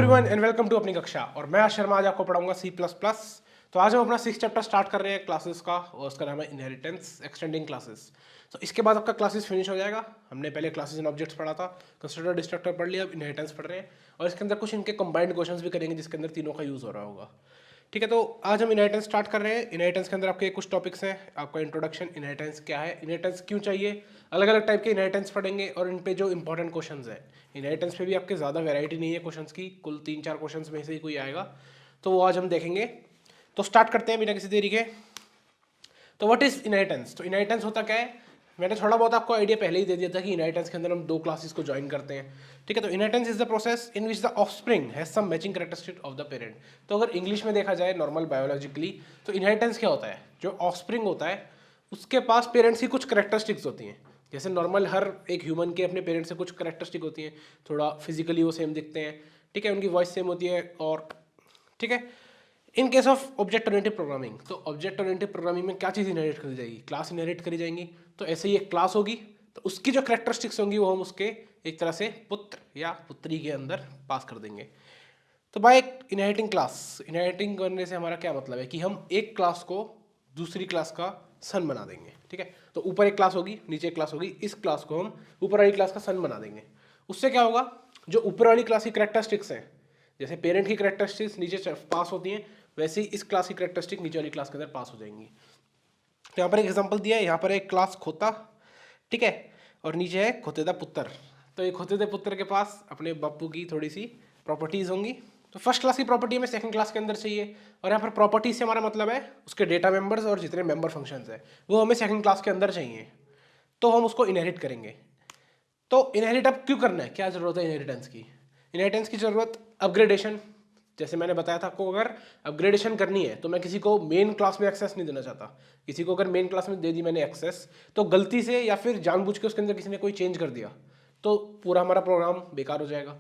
Everyone and welcome to अपनी कक्षा। और मैं आश शर्मा आज आपको पढ़ाऊंगा सी प्लस प्लस। तो आज हम अपना 6 चैप्टर स्टार्ट कर रहे हैं क्लासेस का, और उसका नाम है इनहेरिटेंस एक्सटेंडिंग क्लासेस। तो इसके बाद आपका क्लासेस फिनिश हो जाएगा। हमने पहले क्लासेस एंड ऑब्जेक्ट्स पढ़ा था, कंस्ट्रक्टर डिस्ट्रक्टर पढ़ लिया, अब इनहेरिटेंस पढ़ रहे हैं। और इसके अंदर कुछ इनके कंबाइंड क्वेश्चंस भी करेंगे जिसके अंदर तीनों का यूज़ हो रहा होगा। ठीक है, तो आज हम इनहेरिटेंस स्टार्ट कर रहे हैं। इनहेरिटेंस के अंदर आपके कुछ टॉपिक्स हैं। आपका इंट्रोडक्शन, इनहेरिटेंस क्या है, इनहेरिटेंस क्यों चाहिए, अलग अलग टाइप के इनहेरिटेंस पढ़ेंगे और इन पे जो इंपॉर्टेंट क्वेश्चंस है। इनहेरिटेंस पे भी आपके ज़्यादा वैरायटी नहीं है क्वेश्चंस की, कुल 3-4 क्वेश्चंस में से ही कोई आएगा, तो वो आज हम देखेंगे। तो स्टार्ट करते हैं बिना किसी देरी के। तो व्हाट इज इनहेरिटेंस? तो इनहेरिटेंस होता क्या है, मैंने थोड़ा बहुत आपको आइडिया पहले ही दे दिया था कि इनहेरिटेंस के अंदर हम 2 क्लासेस को ज्वाइन करते हैं। ठीक है, तो inheritance is the process in which the offspring has some matching characteristic of the parent. तो अगर इंग्लिश में देखा जाए नॉर्मल बायोलॉजिकली, तो इनहेरिटेंस क्या होता है, जो ऑफस्प्रिंग होता है उसके पास पेरेंट्स की कुछ कैरेक्टरिस्टिक्स होती हैं। जैसे नॉर्मल हर एक ह्यूमन के अपने पेरेंट्स से कुछ कैरेक्टरिस्टिक होती हैं, थोड़ा फिजिकली वो सेम दिखते हैं, ठीक है, उनकी वॉइस सेम होती है, और ठीक है। In case of object oriented programming, तो ऑब्जेक्ट ओरिएंटेड प्रोग्रामिंग में क्या चीज़ इनहेरिट करी जाएगी, क्लास इनहेरिट करी जाएंगी। तो ऐसे ही एक क्लास होगी, तो उसकी जो करेक्टरिस्टिक्स होंगी वो हम उसके एक तरह से पुत्र या पुत्री के अंदर पास कर देंगे। तो बाय इनहेरिटिंग क्लास, इनहेरिटिंग करने से हमारा क्या मतलब है कि हम एक क्लास को दूसरी क्लास का सन बना देंगे। ठीक है, तो ऊपर एक क्लास होगी, नीचे एक क्लास होगी, इस क्लास को हम ऊपर वाली क्लास का सन बना देंगे। उससे क्या होगा, जो ऊपर वाली क्लास की करेक्टरिस्टिक्स हैं, जैसे पेरेंट की करेक्टरिस्टिक्स नीचे पास होती हैं, वैसे ही इस क्लास की करेक्टरिस्टिक नीचे वाली क्लास के अंदर पास हो जाएंगी। तो यहाँ पर एक एग्जांपल दिया है, यहाँ पर एक क्लास खोता, ठीक है, और नीचे है खोतेदा पुत्र। तो ये खोतेदे पुत्र के पास अपने बापू की थोड़ी सी प्रॉपर्टीज होंगी। तो फर्स्ट क्लास की प्रॉपर्टी हमें सेकंड क्लास के अंदर चाहिए, और यहाँ पर प्रॉपर्टी से हमारा मतलब है उसके डेटा मेंबर्स और जितने मेंबर फंक्शंस हैं वो हमें सेकंड क्लास के अंदर चाहिए, तो हम उसको इनहेरिट करेंगे। तो इनहेरिट अब क्यों करना है, क्या जरूरत है इनहेरिटेंस की? इनहेरिटेंस की जरूरत अपग्रेडेशन, जैसे मैंने बताया था आपको, अगर अपग्रेडेशन करनी है तो मैं किसी को मेन क्लास में एक्सेस नहीं देना चाहता। किसी को अगर मेन क्लास में दे दी मैंने एक्सेस, तो गलती से या फिर जानबूझ के उसके अंदर किसी ने कोई चेंज कर दिया तो पूरा हमारा प्रोग्राम बेकार हो जाएगा।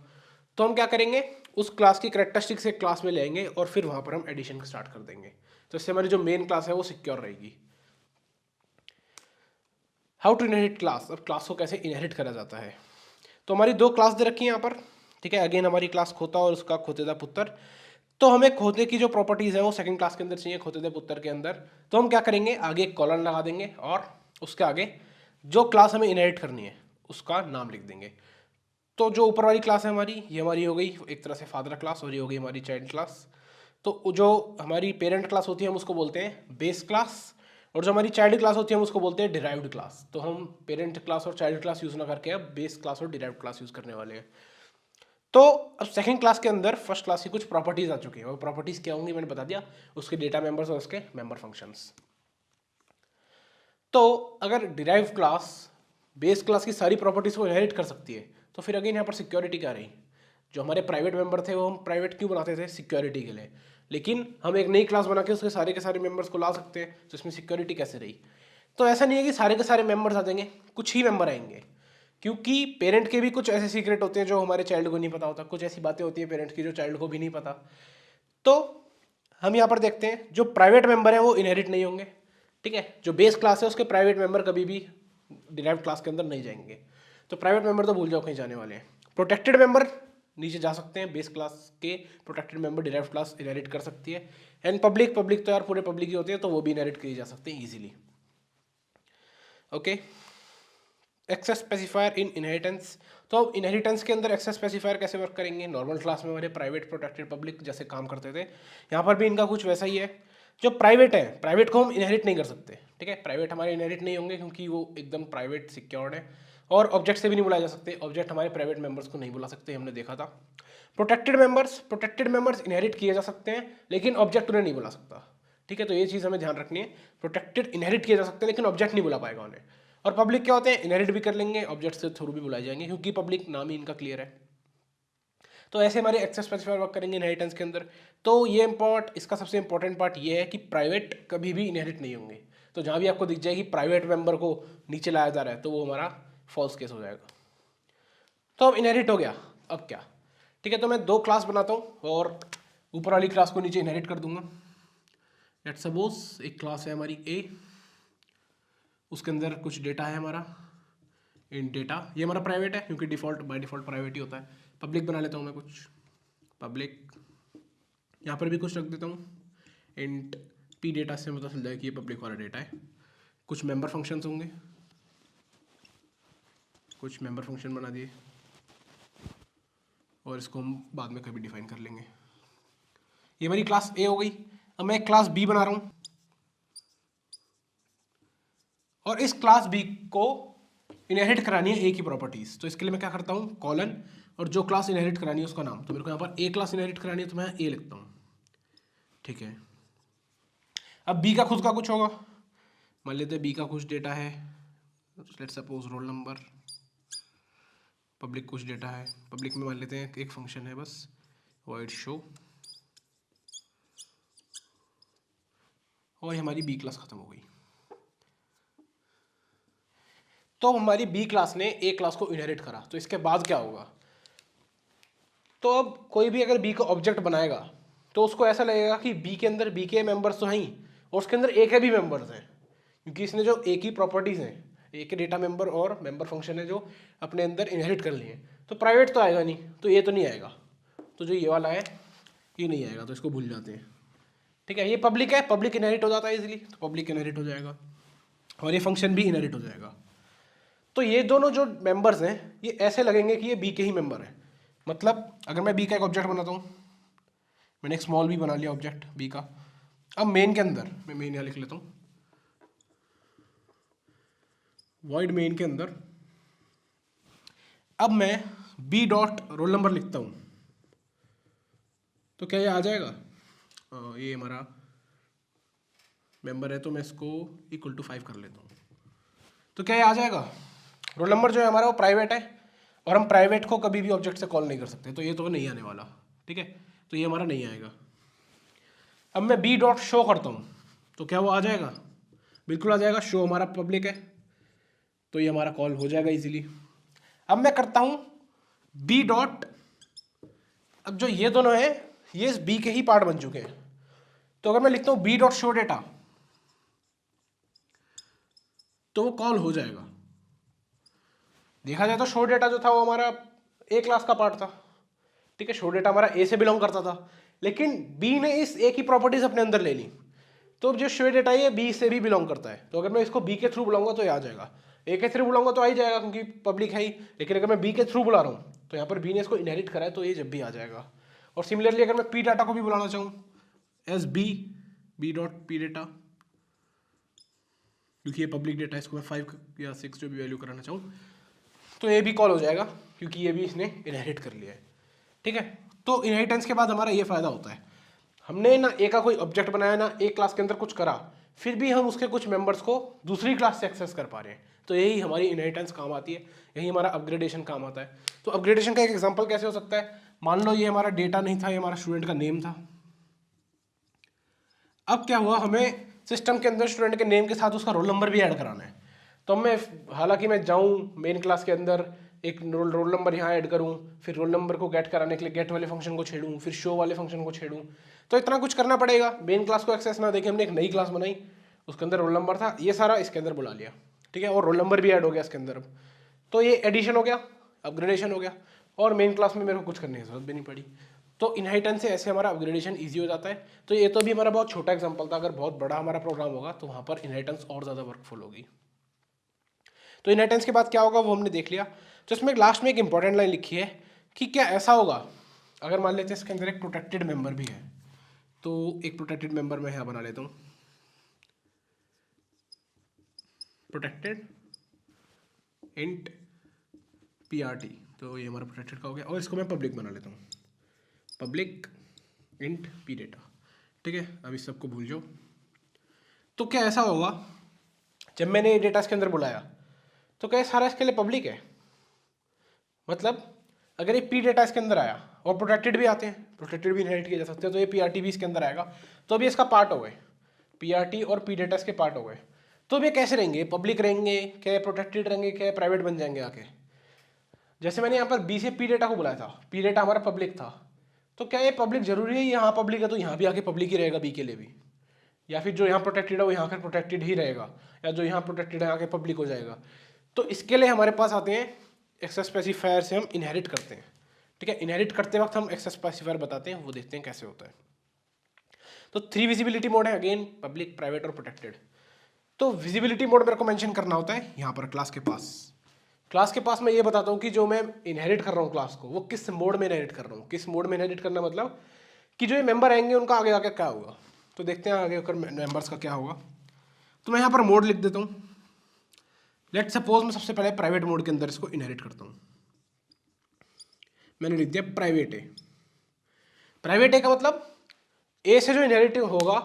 तो हम क्या करेंगे, उस क्लास की करेक्टरिस्टिक से क्लास में लेंगे और फिर वहाँ पर हम एडिशन स्टार्ट कर देंगे। तो इससे हमारी जो मेन क्लास है वो सिक्योर रहेगी। हाउ टू इनहेरिट क्लास, अब क्लास को कैसे इनहेरिट करा जाता है। तो हमारी 2 क्लास दे रखी है यहाँ पर, ठीक है। अगेन हमारी क्लास खोता और उसका खोतेदा पुत्र। तो हमें खोते की जो प्रॉपर्टीज़ है वो सेकंड क्लास के अंदर चाहिए, खोतेदे पुत्र के अंदर। तो हम क्या करेंगे, आगे एक कॉलन लगा देंगे और उसके आगे जो क्लास हमें इनहेरिट करनी है उसका नाम लिख देंगे। तो जो ऊपर वाली क्लास है हमारी, ये हमारी हो गई एक तरह से फादर क्लास, और ये हो गई हमारी चाइल्ड क्लास। तो जो हमारी पेरेंट क्लास होती है हम उसको बोलते हैं बेस क्लास, और जो हमारी चाइल्ड क्लास होती है हम उसको बोलते हैं डिराइव्ड क्लास। तो हम पेरेंट क्लास और चाइल्ड क्लास यूज़ ना करके अब बेस क्लास और डिराइव्ड क्लास यूज़ करने वाले हैं। तो अब सेकंड क्लास के अंदर फर्स्ट क्लास की कुछ प्रॉपर्टीज आ चुकी हैं। वो प्रॉपर्टीज क्या होंगी मैंने बता दिया, उसके डेटा मेंबर्स और उसके मेंबर फंक्शंस। तो अगर डिराइव क्लास बेस क्लास की सारी प्रॉपर्टीज को इनहेरिट कर सकती है, तो फिर अगेन यहाँ पर सिक्योरिटी क्या रही। जो हमारे प्राइवेट मेंबर थे वो हम प्राइवेट क्यों बनाते थे, सिक्योरिटी के लिए। लेकिन हम एक नई क्लास बना के उसके सारे के सारे मेंबर्स को ला सकते हैं, तो इसमें सिक्योरिटी कैसे रही। तो ऐसा नहीं है कि सारे के सारे मेंबर्स आ जाएंगे, कुछ ही मेंबर आएंगे, क्योंकि पेरेंट के भी कुछ ऐसे सीक्रेट होते हैं जो हमारे चाइल्ड को नहीं पता होता, कुछ ऐसी बातें होती हैं पेरेंट्स की जो चाइल्ड को भी नहीं पता। तो हम यहाँ पर देखते हैं जो प्राइवेट मेंबर है वो इनहेरिट नहीं होंगे, ठीक है। जो बेस क्लास है उसके प्राइवेट मेंबर कभी भी डिराइव्ड क्लास के अंदर नहीं जाएंगे। तो प्राइवेट मेंबर तो भूल जाओ कहीं जाने वाले हैं। प्रोटेक्टेड मेंबर नीचे जा सकते हैं, बेस क्लास के protected member derived class inherit कर सकती है। एंड पब्लिक, पब्लिक तो यार पूरे पब्लिक ही होते हैं, तो वो भी इनहेरिट किए जा सकते हैं easily. Okay, access specifier in inheritance. तो अब इनहेरिटेंस के अंदर एक्सेस स्पेसिफायर कैसे वर्क करेंगे, नॉर्मल क्लास में हमारे प्राइवेट प्रोटेक्टेड पब्लिक जैसे काम करते थे, यहाँ पर भी इनका कुछ वैसा ही है। जो प्राइवेट है, प्राइवेट को हम इनहेरिट नहीं कर सकते, ठीक है। प्राइवेट हमारे इनहेरिट नहीं होंगे क्योंकि वो एकदम प्राइवेट सिक्योर्ड है, और ऑब्जेक्ट से भी नहीं बुलाए जा सकते। ऑब्जेक्ट हमारे प्राइवेट मेंबर्स को नहीं बुला सकते, हमने देखा था। प्रोटेक्टेड मेंबर्स इनहेरिट किए जा सकते हैं लेकिन ऑब्जेक्ट उन्हें नहीं बुला सकता, ठीक है। तो ये चीज़ हमें ध्यान रखनी है, प्रोटेक्टेड इनहेरिट किए जा सकते हैं लेकिन ऑब्जेक्ट नहीं बुला पाएगा उन्हें। और पब्लिक क्या होते हैं, इनहेरिट भी कर लेंगे, ऑब्जेक्ट से थ्रू भी बुलाए जाएंगे, क्योंकि पब्लिक नाम ही इनका क्लियर है। तो ऐसे हमारे एक्सेस स्पेसिफायर वर्क करेंगे इनहेरिटेंस के अंदर। तो ये इसका सबसे इंपॉर्टेंट पार्ट ये है कि प्राइवेट कभी भी इनहेरिट नहीं होंगे। तो जहाँ भी आपको दिख जाए कि प्राइवेट मेंबर को नीचे लाया जा रहा है तो वो हमारा फॉल्स केस हो जाएगा। तो अब इनहेरिट हो गया, अब क्या, ठीक है। तो मैं 2 क्लास बनाता हूँ और ऊपर वाली क्लास को नीचे इनहेरिट कर दूंगा। लेट्स सपोज एक क्लास है हमारी ए, उसके अंदर कुछ डेटा है हमारा इन डेटा, ये हमारा प्राइवेट है क्योंकि डिफॉल्ट बाय डिफॉल्ट प्राइवेट ही होता है। पब्लिक बना लेता हूँ मैं कुछ पब्लिक, यहाँ पर भी कुछ रख देता हूँ, इंट पी डेटा से पता चल जाए कि ये पब्लिक वाला डेटा है। कुछ मेंबर फंक्शंस होंगे, कुछ मेंबर फंक्शन बना दिए और इसको हम बाद में कभी डिफाइन कर लेंगे। ये मेरी क्लास ए हो गई। अब मैं एक क्लास बी बना रहा हूँ और इस क्लास बी को इनहेरिट करानी है ए की प्रॉपर्टीज। तो इसके लिए मैं क्या करता हूँ, कॉलन और जो क्लास इनहेरिट करानी है उसका नाम। तो मेरे को यहाँ पर ए क्लास इनहेरिट करानी है तो मैं ए लिखता हूँ, ठीक है। अब बी का खुद का कुछ होगा, मान लेते हैं बी का कुछ डेटा है, let's suppose roll number. Public कुछ डेटा है, पब्लिक में मान लेते हैं एक फंक्शन है बस, वॉइड शो, और हमारी बी क्लास खत्म हो गई। तो हमारी बी क्लास ने ए क्लास को इनहेरिट करा। तो इसके बाद क्या होगा, तो अब कोई भी अगर बी का ऑब्जेक्ट बनाएगा तो उसको ऐसा लगेगा कि बी के अंदर बी के मेंबर्स तो हैं ही और उसके अंदर ए के भी मेंबर्स हैं, क्योंकि इसने जो ए की प्रॉपर्टीज़ हैं, ए के डेटा मेंबर और मेंबर फंक्शन है जो अपने अंदर इनहेरिट कर लिए हैं। तो प्राइवेट तो आएगा नहीं, तो ये तो नहीं आएगा, तो जो ये वाला है ये नहीं आएगा, तो इसको भूल जाते हैं, ठीक है। ये पब्लिक है, पब्लिक इनहेरिट हो जाता है इजीली, तो पब्लिक इनहेरिट हो जाएगा और ये फंक्शन भी इनहेरिट हो जाएगा। तो ये दोनों जो मेंबर्स हैं ये ऐसे लगेंगे कि ये बी के ही मेंबर है। मतलब अगर मैं बी का एक ऑब्जेक्ट बनाता हूँ, मैंने एक स्मॉल बी बना लिया ऑब्जेक्ट बी का। अब मेन के अंदर मैं मेन यहाँ लिख लेता हूँ, वॉइड मेन के अंदर अब मैं बी डॉट रोल नंबर लिखता हूँ, तो क्या ये आ जाएगा, ये हमारा मेंबर है तो मैं इसको इक्वल टू 5 कर लेता हूँ, तो क्या ये आ जाएगा। रोल नंबर जो है हमारा वो प्राइवेट है और हम प्राइवेट को कभी भी ऑब्जेक्ट से कॉल नहीं कर सकते, तो ये तो नहीं आने वाला, ठीक है, तो ये हमारा नहीं आएगा। अब मैं बी डॉट शो करता हूँ तो क्या वो आ जाएगा, बिल्कुल आ जाएगा। शो हमारा पब्लिक है तो ये हमारा कॉल हो जाएगा इजीली। अब मैं करता हूँ बी डॉट, अब जो ये दोनों हैं ये इस बी के ही पार्ट बन चुके हैं, तो अगर मैं लिखता हूँ बी डॉट शो डेटा तो वो कॉल हो जाएगा। देखा जाए तो शो डेटा जो था वो हमारा ए क्लास का पार्ट था, ठीक है, शो डेटा हमारा ए से बिलोंग करता था, लेकिन बी ने इस ए की प्रॉपर्टीज अपने अंदर ले ली, तो जो शो डेटा है बी से भी बिलोंग करता है। तो अगर मैं इसको बी के थ्रू बुलाऊंगा तो ये आ जाएगा, ए के थ्रू बुलाऊंगा तो आ ही जाएगा क्योंकि पब्लिक है ही, लेकिन अगर मैं बी के थ्रू बुला रहा हूँ तो यहाँ पर बी ने इसको इनहेरिट करा है तो ये जब भी आ जाएगा। और सिमिलरली अगर मैं पी डाटा को भी बुलाना चाहूँ as B dot P data, क्योंकि ये पब्लिक डेटा है, इसको मैं 5 या 6 जो भी वैल्यू कराना चाहूँ तो ये भी कॉल हो जाएगा क्योंकि ये भी इसने इनहेरिट कर लिया है, ठीक है। तो इनहेरिटेंस के बाद हमारा ये फ़ायदा होता है, हमने ना ए का कोई ऑब्जेक्ट बनाया ना ए क्लास के अंदर कुछ करा, फिर भी हम उसके कुछ मेंबर्स को दूसरी क्लास से एक्सेस कर पा रहे हैं, तो यही हमारी इनहेरिटेंस काम आती है, यही हमारा अपग्रेडेशन काम आता है। तो अपग्रेडेशन का एक एग्जांपल कैसे हो सकता है, मान लो ये हमारा डेटा नहीं था, ये हमारा स्टूडेंट का नेम था। अब क्या हुआ, हमें सिस्टम के अंदर स्टूडेंट के नेम के साथ उसका रोल नंबर भी ऐड कराना है। तो मैं हालांकि मैं जाऊँ मेन क्लास के अंदर एक रोल नंबर यहाँ ऐड करूँ, फिर रोल नंबर को गेट कराने के लिए गेट वाले फंक्शन को छेड़ूँ, फिर शो वाले फंक्शन को छेड़ूँ, तो इतना कुछ करना पड़ेगा। मेन क्लास को एक्सेस ना देखे हमने एक नई क्लास बनाई, उसके अंदर रोल नंबर था, ये सारा इसके अंदर बुला लिया, ठीक है, और रोल नंबर भी ऐड हो गया इसके अंदर। अब तो ये एडिशन हो गया, अपग्रेडेशन हो गया, और मेन क्लास में मेरे को कुछ करने की जरूरत भी नहीं पड़ी। तो इनहेरिटेंस से ऐसे हमारा अपग्रेडेशन ईजी हो जाता है। तो ये तो भी हमारा बहुत छोटा एग्जाम्पल था, अगर बहुत बड़ा हमारा प्रोग्राम होगा तो वहाँ पर इनहेरिटेंस और ज़्यादा वर्कफुल होगी। तो इनहेरिटेंस के बाद क्या होगा वो हमने देख लिया। तो इसमें लास्ट में एक इंपॉर्टेंट लाइन लिखी है कि क्या ऐसा होगा अगर मान लेते हैं इसके अंदर एक प्रोटेक्टेड मेंबर भी है, तो एक प्रोटेक्टेड मेंबर मैं यहाँ बना लेता हूँ, प्रोटेक्टेड इंट PRT, तो ये हमारा प्रोटेक्टेड का हो गया, और इसको मैं पब्लिक बना लेता हूँ, पब्लिक इंट पी डेटा, ठीक है। अब इस सबको भूल जाओ। तो क्या ऐसा होगा जब मैंने ये डेटा इसके अंदर बुलाया तो क्या सारा इसके लिए पब्लिक है, मतलब अगर ये पी डेटा इसके अंदर आया, और प्रोटेक्टेड भी आते हैं, प्रोटेक्टेड भी इनहेरिट किए जा सकते हैं, तो ये PRT भी इसके अंदर आएगा, तो अभी इसका पार्ट हो गए, PRT और पी डेटा इसके पार्ट हो गए। तो अब ये कैसे रहेंगे, पब्लिक रहेंगे क्या, प्रोटेक्टेड रहेंगे क्या, प्राइवेट बन जाएंगे आके। जैसे मैंने यहाँ पर बी से पी डेटा को बुलाया था, पी डेटा हमारा पब्लिक था, तो क्या ये पब्लिक जरूरी है, यहाँ पब्लिक है तो यहाँ भी आके पब्लिक ही रहेगा बी के लिए भी, या फिर जो यहाँ प्रोटेक्टेड है वो यहाँ पर प्रोटेक्टेड ही रहेगा, या जो यहाँ प्रोटेक्टेड है आके पब्लिक हो जाएगा। तो इसके लिए हमारे पास आते हैं एक्सेस स्पेसिफायर से हम इनहेरिट करते हैं, ठीक है, इनहेरिट करते वक्त हम एक्सेस स्पेसिफायर बताते हैं, वो देखते हैं कैसे होता है। तो 3 विजिबिलिटी मोड है, अगेन पब्लिक, प्राइवेट और प्रोटेक्टेड। तो विजिबिलिटी मोड मेरे को मेंशन करना होता है यहाँ पर क्लास के पास। क्लास के पास मैं ये बताता हूँ कि जो मैं इनहेरिट कर रहा हूँ क्लास को, वो किस मोड में इनहेरिट कर रहा हूँ। किस मोड में इनहेरिट करना मतलब कि जो ये मेंबर आएंगे उनका आगे आके क्या होगा। तो देखते हैं आगे आकर मेंबर्स का क्या होगा। तो मैं यहाँ पर मोड लिख देता हूँ। लेट सपोज मैं सबसे पहले प्राइवेट मोड के अंदर इसको इनहेरिट करता हूँ। मैंने लिख दिया प्राइवेट ए। प्राइवेट ए का मतलब ए से जो इनहेरिट होगा,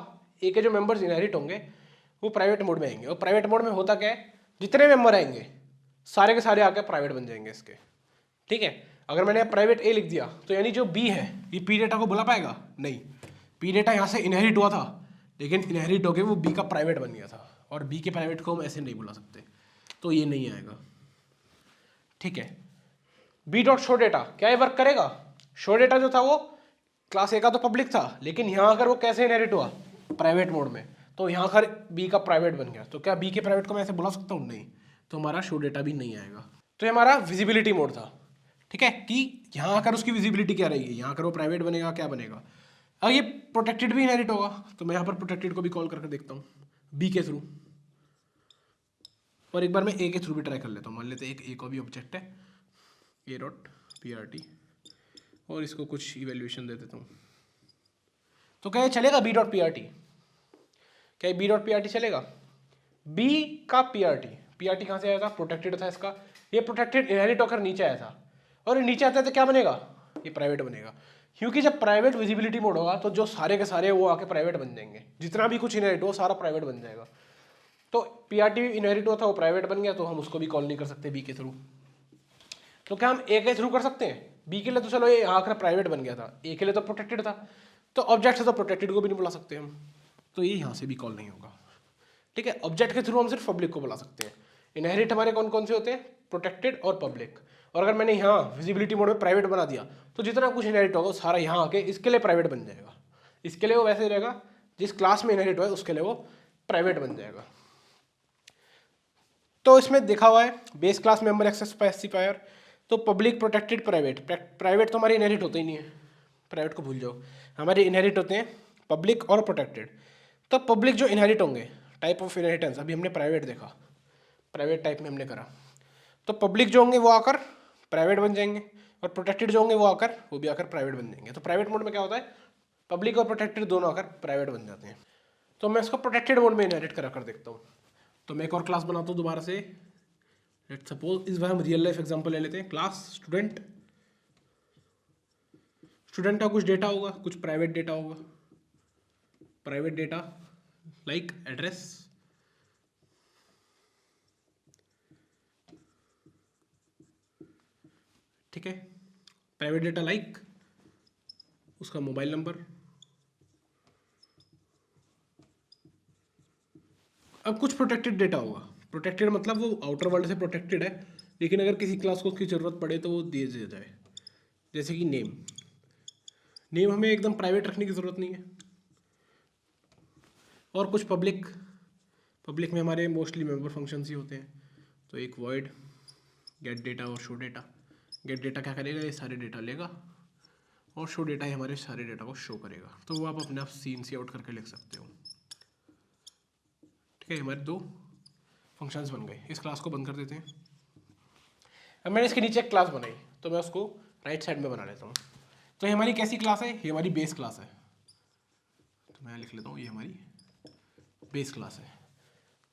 ए के जो मेंबर्स इनहेरिट होंगे वो प्राइवेट मोड में आएंगे। और प्राइवेट मोड में होता क्या है, जितने मेंबर आएंगे सारे के सारे आके प्राइवेट बन जाएंगे इसके। ठीक है, अगर मैंने प्राइवेट ए लिख दिया तो यानी जो बी है ये पी डेटा को बुला पाएगा नहीं। पी डेटा यहाँ से इनहेरिट हुआ था, लेकिन इनहेरिट होके वो बी का प्राइवेट बन गया था, और बी के प्राइवेट को हम ऐसे नहीं बुला सकते, तो ये नहीं आएगा। ठीक है, बी डॉट शो डेटा क्या ये वर्क करेगा। शो डेटा जो था वो क्लास ए का तो पब्लिक था, लेकिन यहाँ अगर वो कैसे इनहेरिट हुआ, प्राइवेट मोड में, तो यहाँ अगर बी का प्राइवेट बन गया, तो क्या बी के प्राइवेट को मैं ऐसे बुला सकता हूँ, नहीं। तो हमारा शो डेटा भी नहीं आएगा। तो ये हमारा विजिबिलिटी मोड था। ठीक है, कि यहाँ आकर उसकी विजिबिलिटी क्या रहेगी, यहाँ आकर वो प्राइवेट बनेगा, क्या बनेगा। अब ये प्रोटेक्टेड भी इनहेरिट होगा, तो मैं यहाँ पर प्रोटेक्टेड को भी कॉल करके देखता हूँ बी के थ्रू, और एक बार मैं ए के थ्रू भी ट्राई कर लेता हूँ। मान लेते हैं एक ए का भी ऑब्जेक्ट है, ए डॉट पी आर टी, और इसको कुछ इवेल्यूएशन दे देता हूँ। तो क्या ये चलेगा B dot P R T, क्या B dot P R T चलेगा। बी का पी आर टी कहाँ से आया था, प्रोटेक्टेड था इसका, ये प्रोटेक्टेड इनहेरिट होकर नीचे आया था, और ये नीचे आता है तो क्या बनेगा, ये प्राइवेट बनेगा। क्योंकि जब प्राइवेट विजिबिलिटी मोड होगा तो जो सारे के सारे वो आके प्राइवेट बन जाएंगे, जितना भी कुछ इनहेरिट हो सारा प्राइवेट बन जाएगा। तो पी आर टी इनहेरिट हुआ था, वो प्राइवेट बन गया, तो हम उसको भी कॉल नहीं कर सकते बी के थ्रू। तो क्या हम ए के थ्रू कर सकते हैं, बी के लिए तो चलो ये आकर प्राइवेट बन गया था, ए के लिए तो प्रोटेक्टेड था, तो ऑब्जेक्ट से तो प्रोटेक्टेड को भी नहीं बुला सकते हम, तो ये यहाँ से भी कॉल नहीं होगा। ठीक है, ऑब्जेक्ट के थ्रू हम सिर्फ पब्लिक को बुला सकते हैं। इनहेरिट हमारे कौन कौन से होते हैं, प्रोटेक्टेड और पब्लिक। और अगर मैंने यहाँ विजिबिलिटी मोड में प्राइवेट बना दिया, तो जितना कुछ इनहेरिट होगा सारा यहाँ आके इसके लिए प्राइवेट बन जाएगा। इसके लिए वो वैसे रहेगा, जिस क्लास में इनहेरिट हुआ है उसके लिए वो प्राइवेट बन जाएगा। तो इसमें देखा हुआ है base class member access specifier, तो पब्लिक, प्रोटेक्टेड, प्राइवेट। प्राइवेट तो हमारे इनहेरिट होते ही नहीं है, प्राइवेट को भूल जाओ, हमारे इनहेरिट होते हैं पब्लिक और प्रोटेक्टेड। तो पब्लिक जो इनहेरिट होंगे, टाइप ऑफ इनहेरिटेंस, अभी हमने प्राइवेट देखा, प्राइवेट टाइप में हमने करा, तो पब्लिक जो होंगे वो आकर प्राइवेट बन जाएंगे, और प्रोटेक्टेड जो होंगे वो आकर वो भी आकर प्राइवेट बन जाएंगे। तो प्राइवेट मोड में क्या होता है, पब्लिक और प्रोटेक्टेड दोनों आकर प्राइवेट बन जाते हैं। तो मैं इसको प्रोटेक्टेड मोड में इनहेरिट करा कर देखता हूँ। तो मैं एक और क्लास बनाता हूँ दोबारा से। लेट्स सपोज इस बार हम रियल लाइफ एग्जांपल ले लेते हैं, क्लास स्टूडेंट। स्टूडेंट का कुछ डेटा होगा, कुछ प्राइवेट डेटा होगा, प्राइवेट डेटा लाइक एड्रेस, ठीक है, प्राइवेट डेटा लाइक उसका मोबाइल नंबर। अब कुछ प्रोटेक्टेड डेटा होगा, प्रोटेक्टेड मतलब वो आउटर वर्ल्ड से प्रोटेक्टेड है, लेकिन अगर किसी क्लास को उसकी ज़रूरत पड़े तो वो दे दिया जाए। जैसे कि नेम, नेम हमें एकदम प्राइवेट रखने की ज़रूरत नहीं है। और कुछ पब्लिक, पब्लिक में हमारे मोस्टली मेंबर फंक्शंस ही होते हैं। तो एक वॉइड गेट डेटा और शो डेटा। गेट डेटा क्या करेगा, ये सारे डेटा लेगा, और शो डेटा ही हमारे सारे डेटा को शो करेगा। तो वो आप अपने आप सीन से आउट करके लिख सकते हो। ठीक है, हमारे दो फंक्शंस बन गए। इस क्लास को बंद कर देते हैं। अब मैंने इसके नीचे एक क्लास बनाई, तो मैं उसको राइट साइड में बना लेता हूँ। तो ये हमारी कैसी क्लास है, ये हमारी बेस क्लास है। तो मैं लिख लेता हूँ ये हमारी बेस क्लास है।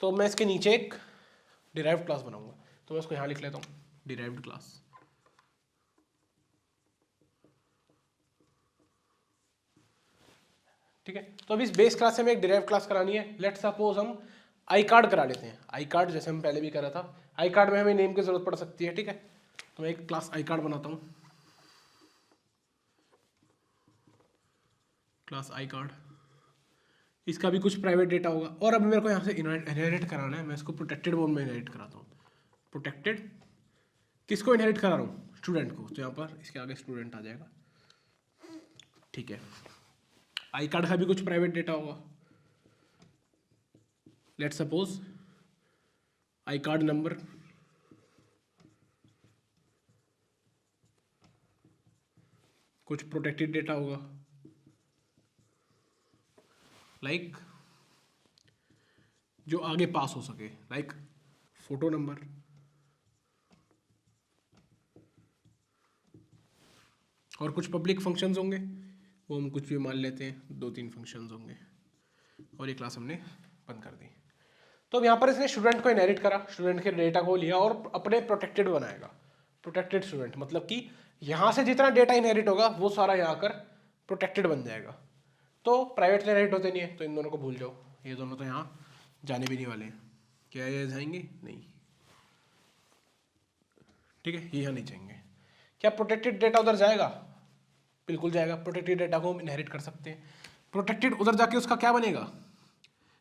तो मैं इसके नीचे एक डिराइव्ड क्लास बनाऊंगा, तो मैं उसको यहाँ लिख लेता हूँ डिराइव्ड क्लास। ठीक है, तो अब इस बेस क्लास से हमें एक डिराइव्ड क्लास करानी है। लेट्स सपोज हम आई कार्ड करा लेते हैं। आई कार्ड जैसे हम पहले भी करा था, आई कार्ड में हमें नेम की जरूरत पड़ सकती है। ठीक है, तो मैं एक क्लास आई कार्ड बनाता हूँ, क्लास आई कार्ड। इसका भी कुछ प्राइवेट डेटा होगा, और अभी मेरे को यहाँ से इनहेरिट कराना है। मैं इसको प्रोटेक्टेड मोड में इनहेरिट कराता हूँ। प्रोटेक्टेड किसको इनहेरिट करा रहा हूँ, स्टूडेंट को, तो यहाँ पर इसके आगे स्टूडेंट आ जाएगा। ठीक है, आई कार्ड का भी कुछ प्राइवेट डेटा होगा। Let's suppose I card number, कुछ प्रोटेक्टेड डेटा होगा, लाइक जो आगे पास हो सके, लाइक फोटो नंबर, और कुछ पब्लिक फंक्शंस होंगे, वो हम कुछ भी मान लेते हैं, 2-3 फंक्शंस होंगे, और ये क्लास हमने बंद कर दी। तो अब यहाँ पर इसने स्टूडेंट को इनहेरिट करा, स्टूडेंट के डेटा को लिया और अपने प्रोटेक्टेड बनाएगा। प्रोटेक्टेड स्टूडेंट मतलब कि यहाँ से जितना डेटा इनहेरिट होगा वो सारा यहाँ कर प्रोटेक्टेड बन जाएगा। तो प्राइवेट इनहेरिट होते नहीं है, तो इन दोनों को भूल जाओ, ये दोनों तो यहाँ जाने भी नहीं वाले हैं। क्या ये जाएंगे? नहीं, ठीक है, ये यहाँ नहीं जाएंगे। क्या प्रोटेक्टेड डेटा उधर जाएगा? बिल्कुल जाएगा। प्रोटेक्टेड डेटा को हम इनहेरिट कर सकते हैं। प्रोटेक्टेड उधर जाके उसका क्या बनेगा?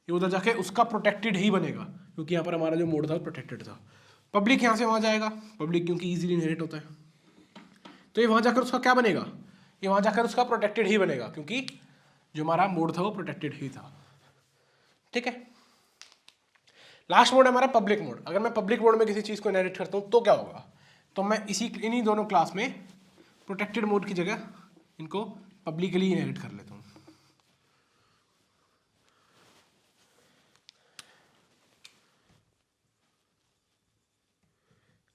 ये उधर जाके उसका प्रोटेक्टेड ही बनेगा, क्योंकि यहाँ पर हमारा जो मोड था वो प्रोटेक्टेड था। पब्लिक यहाँ से वहाँ जाएगा, पब्लिक क्योंकि इजीली इनहेरिट होता है, तो ये वहाँ जाकर उसका क्या बनेगा? ये वहाँ जाकर उसका प्रोटेक्टेड ही बनेगा, क्योंकि जो हमारा मोड था वो प्रोटेक्टेड ही था। ठीक है, लास्ट मोड है हमारा पब्लिक मोड। अगर मैं पब्लिक मोड में किसी चीज़ को इनहेरिट करता हूँ तो क्या होगा? तो मैं इन्हीं दोनों क्लास में प्रोटेक्टेड मोड की जगह इनको पब्लिकली इनहेरिट कर लेता हूँ।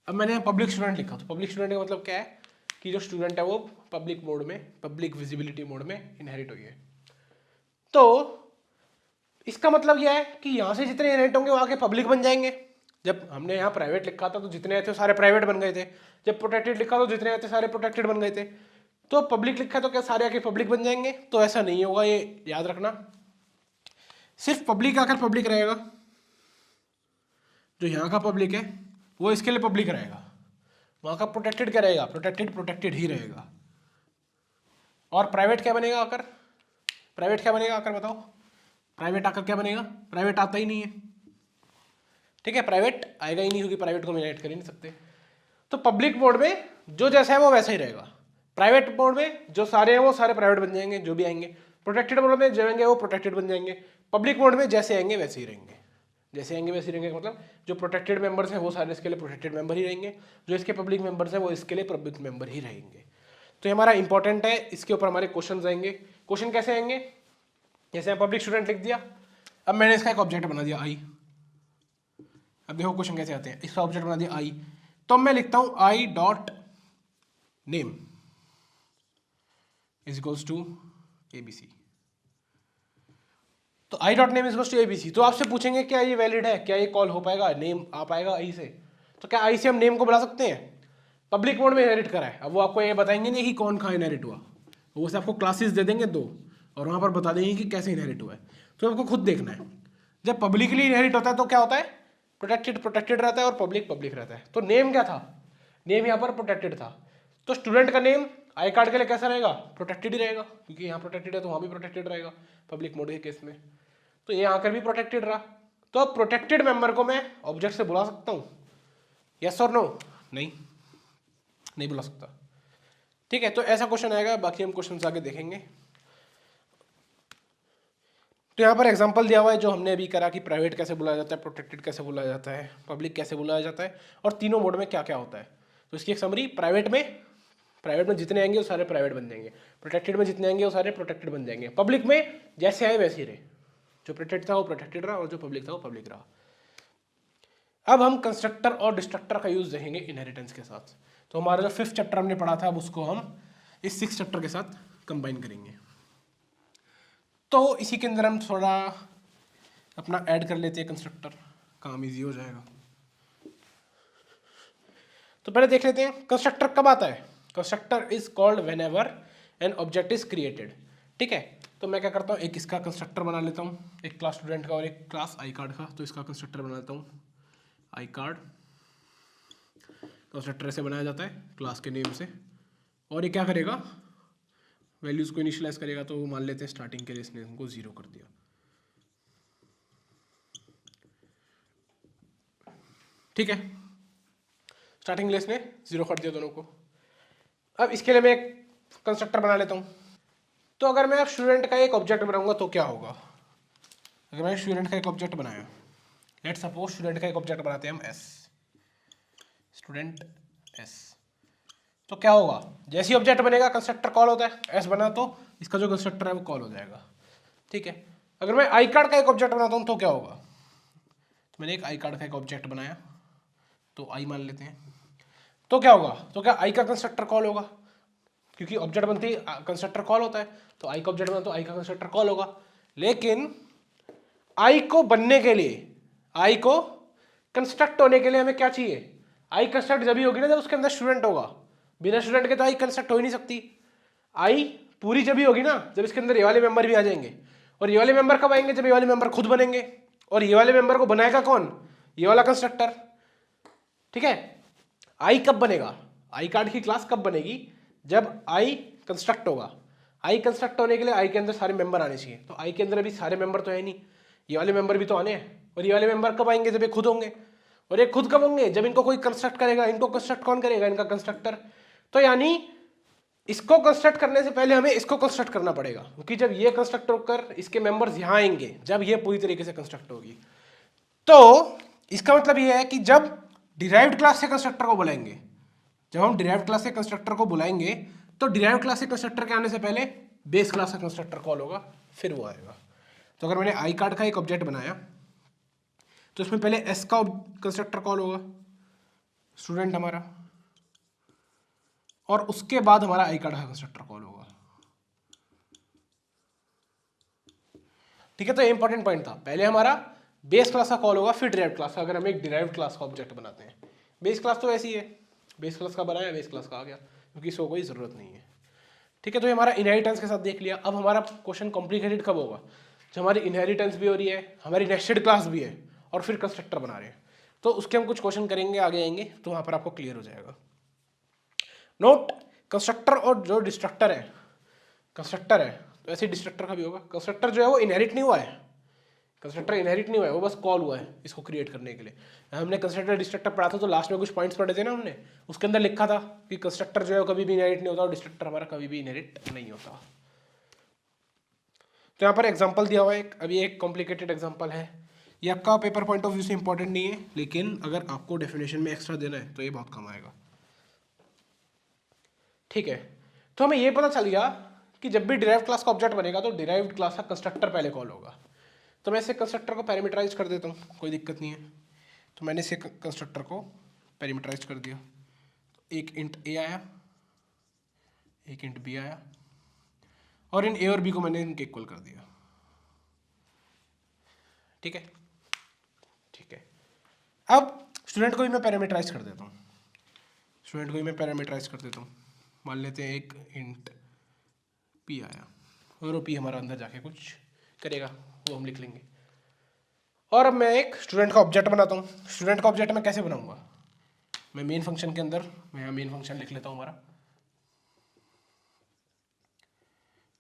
अब मैंने पब्लिक स्टूडेंट लिखा, तो पब्लिक स्टूडेंट का मतलब क्या है कि जो स्टूडेंट है वो पब्लिक मोड में, पब्लिक विजिबिलिटी मोड में इनहेरिट हुई है। तो इसका मतलब यह है कि यहाँ से जितने इनहेरिट होंगे वो आगे पब्लिक बन जाएंगे। जब हमने यहाँ प्राइवेट लिखा था तो जितने आए थे सारे प्राइवेट बन गए थे, जब प्रोटेक्टेड लिखा तो जितने आए थे सारे प्रोटेक्टेड बन गए थे। तो पब्लिक लिखा तो क्या सारे आके पब्लिक बन जाएंगे? तो ऐसा नहीं होगा, ये याद रखना। सिर्फ पब्लिक आकर पब्लिक रहेगा, जो यहाँ का पब्लिक है वो इसके लिए पब्लिक रहेगा, वहाँ का प्रोटेक्टेड क्या रहेगा? प्रोटेक्टेड ही रहेगा। और प्राइवेट क्या बनेगा आकर? प्राइवेट क्या बनेगा आकर बताओ? प्राइवेट आकर क्या बनेगा? प्राइवेट आता ही नहीं है, ठीक है, प्राइवेट आएगा ही नहीं, क्योंकि प्राइवेट को हम इनहेरिट कर ही नहीं सकते। तो पब्लिक मोड में जो जैसा है वो वैसा ही रहेगा। प्राइवेट मोड में जो सारे हैं वो सारे प्राइवेट बन जाएंगे, जो भी आएंगे। प्रोटेक्टेड मोड में जो आएंगे वो प्रोटेक्टेड बन जाएंगे। पब्लिक मोड में जैसे आएंगे वैसे ही रहेंगे, जैसे आएंगे वैसे ही रहेंगे। मतलब जो प्रोटेक्टेड मेंबर्स हैं वो सारे इसके लिए प्रोटेक्टेड मेंबर ही रहेंगे, जो इसके पब्लिक मेंबर्स हैं वो इसके लिए पब्लिक मेंबर ही रहेंगे। तो ये हमारा इंपॉर्टेंट है, इसके ऊपर हमारे क्वेश्चन आएंगे। क्वेश्चन कैसे आएंगे? जैसे पब्लिक स्टूडेंट लिख दिया, अब मैंने इसका एक ऑब्जेक्ट बना दिया आई। अब देखो क्वेश्चन कैसे आते हैं। इसका ऑब्जेक्ट बना दिया आई, तो मैं लिखता हूं I dot name is equals to ABC. तो I dot name is equals to ABC. तो आपसे पूछेंगे क्या ये वैलिड है, क्या ये कॉल हो पाएगा, नेम आ पाएगा आई से? तो क्या आई से हम नेम को बुला सकते हैं? पब्लिक मोड में इनहेरिट करा है, अब वो आपको ये बताएंगे नहीं कि कौन कहाँ इनहेरिट हुआ, वो से आपको क्लासेस दे देंगे 2 और वहाँ पर बता देंगे कि कैसे इनहेरिट हुआ है। तो आपको खुद देखना है। जब पब्लिकली इनहेरिट होता है तो क्या होता है? प्रोटेक्टेड रहता है और पब्लिक रहता है। तो नेम क्या था? नेम यहाँ पर प्रोटेक्टेड था, तो स्टूडेंट का नेम आई कार्ड के लिए कैसा रहेगा? प्रोटेक्टेड ही रहेगा, क्योंकि यहाँ प्रोटेक्टेड है तो वहाँ भी प्रोटेक्टेड रहेगा पब्लिक मोड के केस में। तो ये यहाँ कर भी प्रोटेक्टेड रहा। तो अब प्रोटेक्टेड मेंबर को मैं ऑब्जेक्ट से बुला सकता हूँ? यस और नो? नहीं बुला सकता। ठीक है, तो ऐसा क्वेश्चन आएगा, बाकी हम क्वेश्चन आगे देखेंगे। तो यहाँ पर एग्जांपल दिया हुआ है जो हमने अभी करा कि प्राइवेट कैसे बुलाया जाता है, प्रोटेक्टेड कैसे बुलाया जाता है, पब्लिक कैसे बुलाया जाता है, और तीनों मोड में क्या क्या होता है। तो इसकी एक समरी, प्राइवेट में जितने आएंगे वो सारे प्राइवेट बन जाएंगे, प्रोटेक्टेड में जितने आएंगे वो सारे प्रोटेक्टेड बन जाएंगे, पब्लिक में जैसे आए वैसे ही रहे, जो प्रोटेक्टेड था वो प्रोटेक्टेड रहा और जो पब्लिक था वो पब्लिक रहा। अब हम कंस्ट्रक्टर और डिस्ट्रक्टर का यूज देखेंगे इनहेरिटेंस के साथ। तो हमारा जो 5th चैप्टर हमने पढ़ा था अब उसको हम इस 6th चैप्टर के साथ कंबाइन करेंगे। तो इसी के अंदर हम थोड़ा अपना ऐड कर लेते हैं कंस्ट्रक्टर, काम इजी हो जाएगा। तो पहले देख लेते हैं कंस्ट्रक्टर कब आता है। Constructor is called whenever an object is created. ठीक है, तो मैं क्या करता हूँ, एक इसका कंस्ट्रक्टर बना लेता हूँ, एक क्लास स्टूडेंट का और एक क्लास आई कार्ड का। तो इसका कंस्ट्रक्टर बना लेता हूँ आई कार्ड। कंस्ट्रक्टर ऐसे बनाया जाता है क्लास के नेम से, और ये क्या करेगा, वैल्यूज को इनिशियलाइज करेगा। तो मान लेते हैं स्टार्टिंग के लिए इसने उनको 0 कर दिया। ठीक है, स्टार्टिंग के लिए इसने 0 कर दिया दोनों को। अब इसके लिए मैं एक कंस्ट्रक्टर बना लेता हूँ। तो अगर मैं स्टूडेंट का एक ऑब्जेक्ट बनाऊंगा तो क्या होगा? अगर मैं स्टूडेंट का एक ऑब्जेक्ट बनाया, लेट सपोज स्टूडेंट का एक ऑब्जेक्ट बनाते हैं हम एस, स्टूडेंट एस। तो क्या होगा, जैसे ही ऑब्जेक्ट बनेगा कंस्ट्रक्टर कॉल होता है, एस बना तो इसका जो कंस्ट्रक्टर है वो कॉल हो जाएगा। ठीक है, अगर मैं आई कार्ड का एक ऑब्जेक्ट बनाता हूँ तो क्या होगा, तो मैंने एक आई कार्ड का एक ऑब्जेक्ट बनाया, तो आई मान लेते हैं, तो क्या होगा, तो क्या आई का कंस्ट्रक्टर कॉल होगा, क्योंकि ऑब्जेक्ट बनते ही कंस्ट्रक्टर कॉल होता है, तो आई का ऑब्जेक्ट बना तो आई का कंस्ट्रक्टर कॉल होगा। लेकिन आई को बनने के लिए, आई को कंस्ट्रक्ट होने के लिए हमें क्या चाहिए, आई कंस्ट्रक्ट जब ही होगी ना जब उसके अंदर स्टूडेंट होगा, बिना स्टूडेंट के तो आई कंस्ट्रक्ट हो ही नहीं सकती। आई पूरी जब ही होगी ना जब इसके अंदर ये वाले मेंबर भी आ जाएंगे, और ये वाले मेंबर कब आएंगे, जब ये वाले मेंबर खुद बनेंगे, और ये वाले मेंबर को बनाएगा कौन, ये वाला कंस्ट्रक्टर। ठीक है, आई कब बनेगा, आई कार्ड की क्लास कब बनेगी, जब आई कंस्ट्रक्ट होगा। आई कंस्ट्रक्ट होने के लिए आई के अंदर सारे मेंबर आने चाहिए, तो आई के अंदर अभी सारे मेंबर तो है नहीं, ये वाले मेंबर भी तो आने हैं, और ये वाले मेंबर कब आएंगे, जब ये खुद होंगे, और ये खुद कब होंगे, जब इनको कोई कंस्ट्रक्ट करेगा। इनको कंस्ट्रक्ट कौन करेगा, इनका कंस्ट्रक्टर। तो यानी इसको कंस्ट्रक्ट करने से पहले हमें इसको कंस्ट्रक्ट करना पड़ेगा, क्योंकि जब ये कंस्ट्रक्ट होकर इसके मेंबर्स यहां आएंगे, जब ये पूरी तरीके से कंस्ट्रक्ट होगी, तो इसका मतलब ये है कि जब डिराइव्ड क्लास से कंस्ट्रक्टर को बुलाएंगे, जब हम डिराइव्ड क्लास से कंस्ट्रक्टर को बुलाएंगे, तो डिराइव्ड क्लास से कंस्ट्रक्टर के आने से पहले बेस क्लास का कंस्ट्रक्टर कॉल होगा, फिर वो आएगा। तो अगर मैंने आई कार्ड का एक ऑब्जेक्ट बनाया, तो इसमें पहले एस का कंस्ट्रक्टर कॉल होगा, स्टूडेंट हमारा, और उसके बाद हमारा आई कार्ड का कंस्ट्रक्टर कॉल होगा। ठीक है, तो ये इंपॉर्टेंट पॉइंट था, पहले हमारा बेस क्लास का कॉल होगा, फिर डिराइव्ड क्लास का, अगर हम एक डिराइव्ड क्लास का ऑब्जेक्ट बनाते हैं। बेस क्लास तो ऐसी है, बेस क्लास का बनाया, बेस क्लास का आ गया, क्योंकि इसको कोई ज़रूरत नहीं है। ठीक है, तो ये हमारा इनहेरिटेंस के साथ देख लिया। अब हमारा क्वेश्चन कॉम्प्लिकेटेड कब होगा, जब हमारी इनहेरिटेंस भी हो रही है, हमारी नेस्टेड क्लास भी है, और फिर कंस्ट्रक्टर बना रहे हैं, तो उसके हम कुछ क्वेश्चन करेंगे, आगे आएंगे तो वहाँ पर आपको क्लियर हो जाएगा। नोट, कंस्ट्रक्टर और जो डिस्ट्रक्टर है, कंस्ट्रक्टर है तो ऐसे डिस्ट्रक्टर का भी होगा। कंस्ट्रक्टर जो है वो इनहेरिट नहीं हुआ है, कंस्ट्रक्टर इनहेरिट नहीं हुआ है, वो बस कॉल हुआ है इसको क्रिएट करने के लिए। हमने कंस्ट्रक्टर डिस्ट्रक्टर पढ़ा था, तो लास्ट में कुछ पॉइंट्स पढ़े थे ना हमने, उसके अंदर लिखा था कि कंस्ट्रक्टर जो है कभी भी इनहेरिट नहीं होता, और डिस्ट्रक्टर हमारा कभी भी इनहेरिट नहीं होता। तो यहाँ पर एग्जाम्पल दिया हुआ है एक, अभी एक कॉम्प्लिकेटेड एग्जाम्पल है, ये आपका पेपर पॉइंट ऑफ व्यू से इंपॉर्टेंट नहीं है, लेकिन अगर आपको डेफिनेशन में एक्स्ट्रा देना है तो ये बहुत कम आएगा। ठीक है, तो हमें ये पता चल गया कि जब भी डिराइव्ड क्लास का ऑब्जेक्ट बनेगा तो डिराइव्ड क्लास का कंस्ट्रक्टर पहले कॉल होगा। तो मैं इसे कंस्ट्रक्टर को पैरामीटराइज कर देता हूँ, कोई दिक्कत नहीं है। तो मैंने इसे कंस्ट्रक्टर को पैरामीटराइज कर दिया, तो एक इंट ए आया, एक इंट बी आया, और इन ए और बी को मैंने इनके इक्वल कर दिया। ठीक है, ठीक है। अब स्टूडेंट को भी मैं पैरामीटराइज कर देता हूँ, स्टूडेंट को भी मैं पैरामीटराइज कर देता हूँ। मान लेते हैं एक इंट पी आया, और वो पी हमारा अंदर जाके कुछ करेगा, वो हम लिख लेंगे। और अब मैं एक स्टूडेंट का ऑब्जेक्ट बनाता हूँ। स्टूडेंट का ऑब्जेक्ट मैं कैसे बनाऊंगा, मैं मेन फंक्शन के अंदर, मैं यहाँ मेन फंक्शन लिख लेता हूँ हमारा।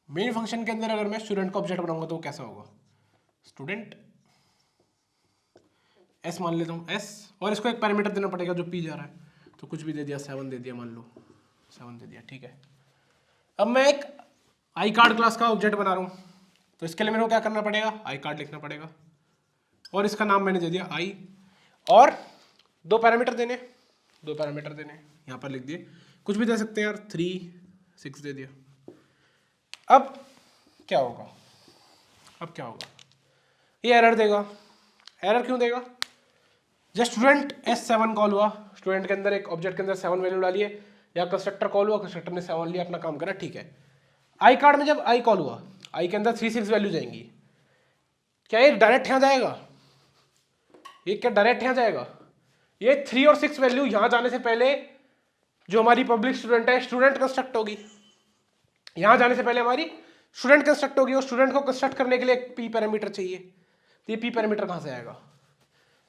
मेन फंक्शन के अंदर अगर मैं स्टूडेंट का ऑब्जेक्ट बनाऊंगा तो वो कैसा होगा, स्टूडेंट एस मान लेता हूँ, एस, और इसको एक पैरामीटर देना पड़ेगा जो पी जा रहा है, तो कुछ भी दे दिया, 7 दे दिया, मान लो 7 दे दिया। ठीक है, अब मैं एक आई कार्ड क्लास का ऑब्जेक्ट बना रहा हूँ, तो इसके लिए मेरे को क्या करना पड़ेगा, आई कार्ड लिखना पड़ेगा, और इसका नाम मैंने दे दिया आई, और दो पैरामीटर देने, यहाँ पर लिख दिए, कुछ भी दे सकते हैं यार, 3 6 दे दिया। अब क्या होगा, ये एरर देगा। एरर क्यों देगा, जब स्टूडेंट S7 कॉल हुआ, स्टूडेंट के अंदर एक ऑब्जेक्ट के अंदर 7 वैल्यू डाली है, या कंस्ट्रक्टर कॉल हुआ, कंस्ट्रक्टर ने 7 लिया, अपना काम करा, ठीक है। आई कार्ड में जब आई कॉल हुआ, आई के अंदर 3 6 वैल्यू जाएंगी, क्या ये डायरेक्ट यहाँ जाएगा, ये क्या डायरेक्ट यहाँ जाएगा, ये 3 और 6 वैल्यू यहाँ जाने से पहले जो हमारी पब्लिक स्टूडेंट है, स्टूडेंट कंस्ट्रक्ट होगी, यहाँ जाने से पहले हमारी स्टूडेंट कंस्ट्रक्ट होगी, और स्टूडेंट को कंस्ट्रक्ट करने के लिए एक पी पैरामीटर चाहिए, तो ये पी पैरामीटर कहाँ से आएगा।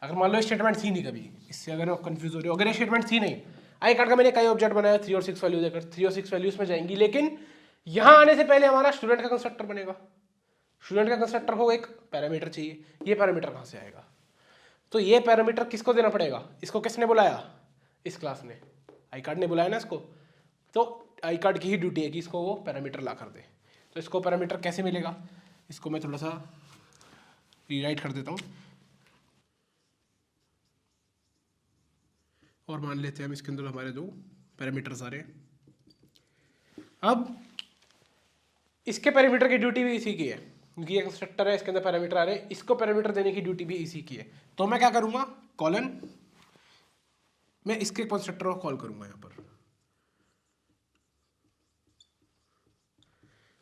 अगर मान लो स्टेटमेंट थी नहीं कभी, इससे अगर आप कंफ्यूज हो रहे हो, अगर ये स्टेटमेंट थी नहीं, आई कार्ड का मैंने कई ऑब्जेक्ट बनाया 3 और 6 वैल्यू देकर, 3 और 6 वैल्यूज में जाएंगी, लेकिन यहाँ आने से पहले हमारा स्टूडेंट का कंस्ट्रक्टर बनेगा, स्टूडेंट का कंस्ट्रक्टर को एक पैरामीटर चाहिए, ये पैरामीटर कहाँ से आएगा, तो ये पैरामीटर किसको देना पड़ेगा, इसको किसने बुलाया, इस क्लास ने, आई कार्ड ने बुलाया ना इसको, तो आई कार्ड की ही ड्यूटी है कि इसको वो पैरामीटर ला कर दे। तो इसको पैरामीटर कैसे मिलेगा, इसको मैं थोड़ा सा रीराइट कर देता हूँ, और मान लेते हैं हम इसके अंदर हमारे दो पैरामीटर्स आ रहे हैं, अब इसके पैरामीटर की ड्यूटी भी इसी की है, क्योंकि ये कंस्ट्रक्टर है, इसके अंदर पैरामीटर आ रहे हैं, इसको पैरामीटर देने की ड्यूटी भी इसी की है। तो मैं क्या करूंगा, कॉलन मैं इसके कंस्ट्रक्टर को कॉल करूंगा यहाँ पर,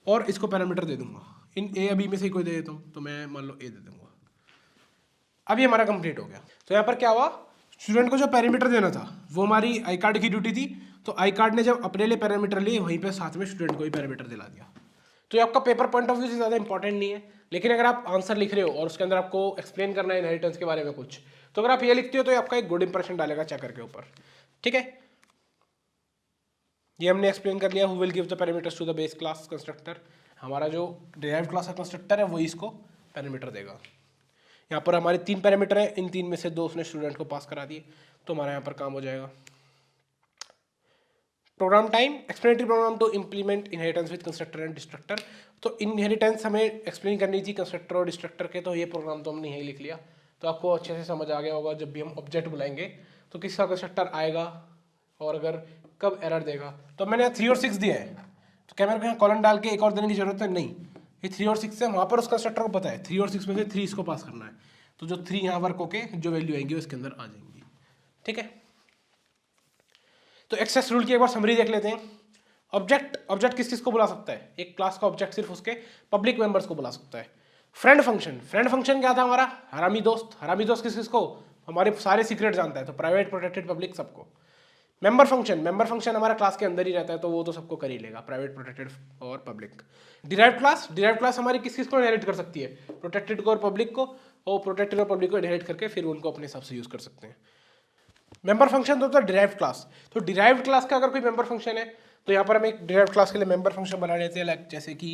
और इसको पैरामीटर दे दूंगा, इन ए बी में से कोई दे देता हूँ, तो मैं मान लो ए दे दूंगा। अब ये हमारा कंप्लीट हो गया। तो यहाँ पर क्या हुआ, स्टूडेंट को जो पैरामीटर देना था वो हमारी आई कार्ड की ड्यूटी थी, तो आई कार्ड ने जब अपने लिए पैरामीटर लिए, वहीं पे साथ में स्टूडेंट को भी पैरामीटर दिला दिया। तो ये आपका पेपर पॉइंट ऑफ व्यू से ज़्यादा इंपॉर्टेंट नहीं है, लेकिन अगर आप आंसर लिख रहे हो और उसके अंदर आपको एक्सप्लेन करना है इनहेरिटेंस के बारे में कुछ, तो अगर आप ये लिखते हो तो ये आपका एक गुड इंप्रेशन डालेगा चेकर के ऊपर। ठीक है, ये हमने एक्सप्लेन कर लिया, who will give the parameters to the base class constructor. हमारा जो डिराइव्ड क्लास का कंस्ट्रक्टर है वही इसको पैरामीटर देगा। यहाँ पर हमारे 3 पैरामीटर हैं, इन 3 में से 2 उसने स्टूडेंट को पास करा दिए, तो हमारा यहाँ पर काम हो जाएगा। Program time, explanatory program to implement inheritance with constructor and destructor. तो इनहेरिटेंस हमें एक्सप्लेन करनी थी कंस्ट्रक्टर और डिस्ट्रक्टर के, तो ये प्रोग्राम तो हमने यहीं लिख लिया। तो आपको अच्छे से समझ आ गया होगा, जब भी हम ऑब्जेक्ट बुलाएंगे तो किसका कंस्ट्रक्टर आएगा और अगर कब एरर देगा। तो मैंने 3 और 6 दिया है, तो क्या मेरे को यहाँ कॉलन डाल के एक और देने की जरूरत है? नहीं, ये 3 और 6 है, वहाँ पर उस कंस्ट्रक्टर को पता है 3 और 6 में से 3 इसको पास करना है, तो जो 3 यहाँ वर्क होके जो वैल्यू आएंगी वो इसके अंदर आ जाएंगी। ठीक है, तो एक्सेस रूल की एक बार समरी देख लेते हैं। ऑब्जेक्ट किस किस को बुला सकता है? एक क्लास का ऑब्जेक्ट सिर्फ उसके पब्लिक मेंबर्स को बुला सकता है। फ्रेंड फंक्शन क्या था हमारा? हरामी दोस्त किस किस को? हमारे सारे सीक्रेट जानता है, तो प्राइवेट, प्रोटेक्टेड, पब्लिक सबको। मेंबर फंक्शन हमारा क्लास के अंदर ही रहता है, तो वो तो सबको कर ही लेगा, प्राइवेट, प्रोटेक्टेड और पब्लिक। डिराइव्ड क्लास हमारी किस किस को इनहेरिट कर सकती है? प्रोटेक्टेड को और पब्लिक को, और प्रोटेक्टेड और पब्लिक को इनहेरिट करके फिर उनको अपने हिसाब से यूज कर सकते हैं। मेंबर फंक्शन तो होता है डिराइव्ड क्लास। तो डिराइव्ड क्लास का अगर कोई मेंबर फंक्शन है, तो यहाँ पर हम एक डिराइव्ड क्लास के लिए मेंबर फंक्शन बना लेते हैं, लाइक जैसे कि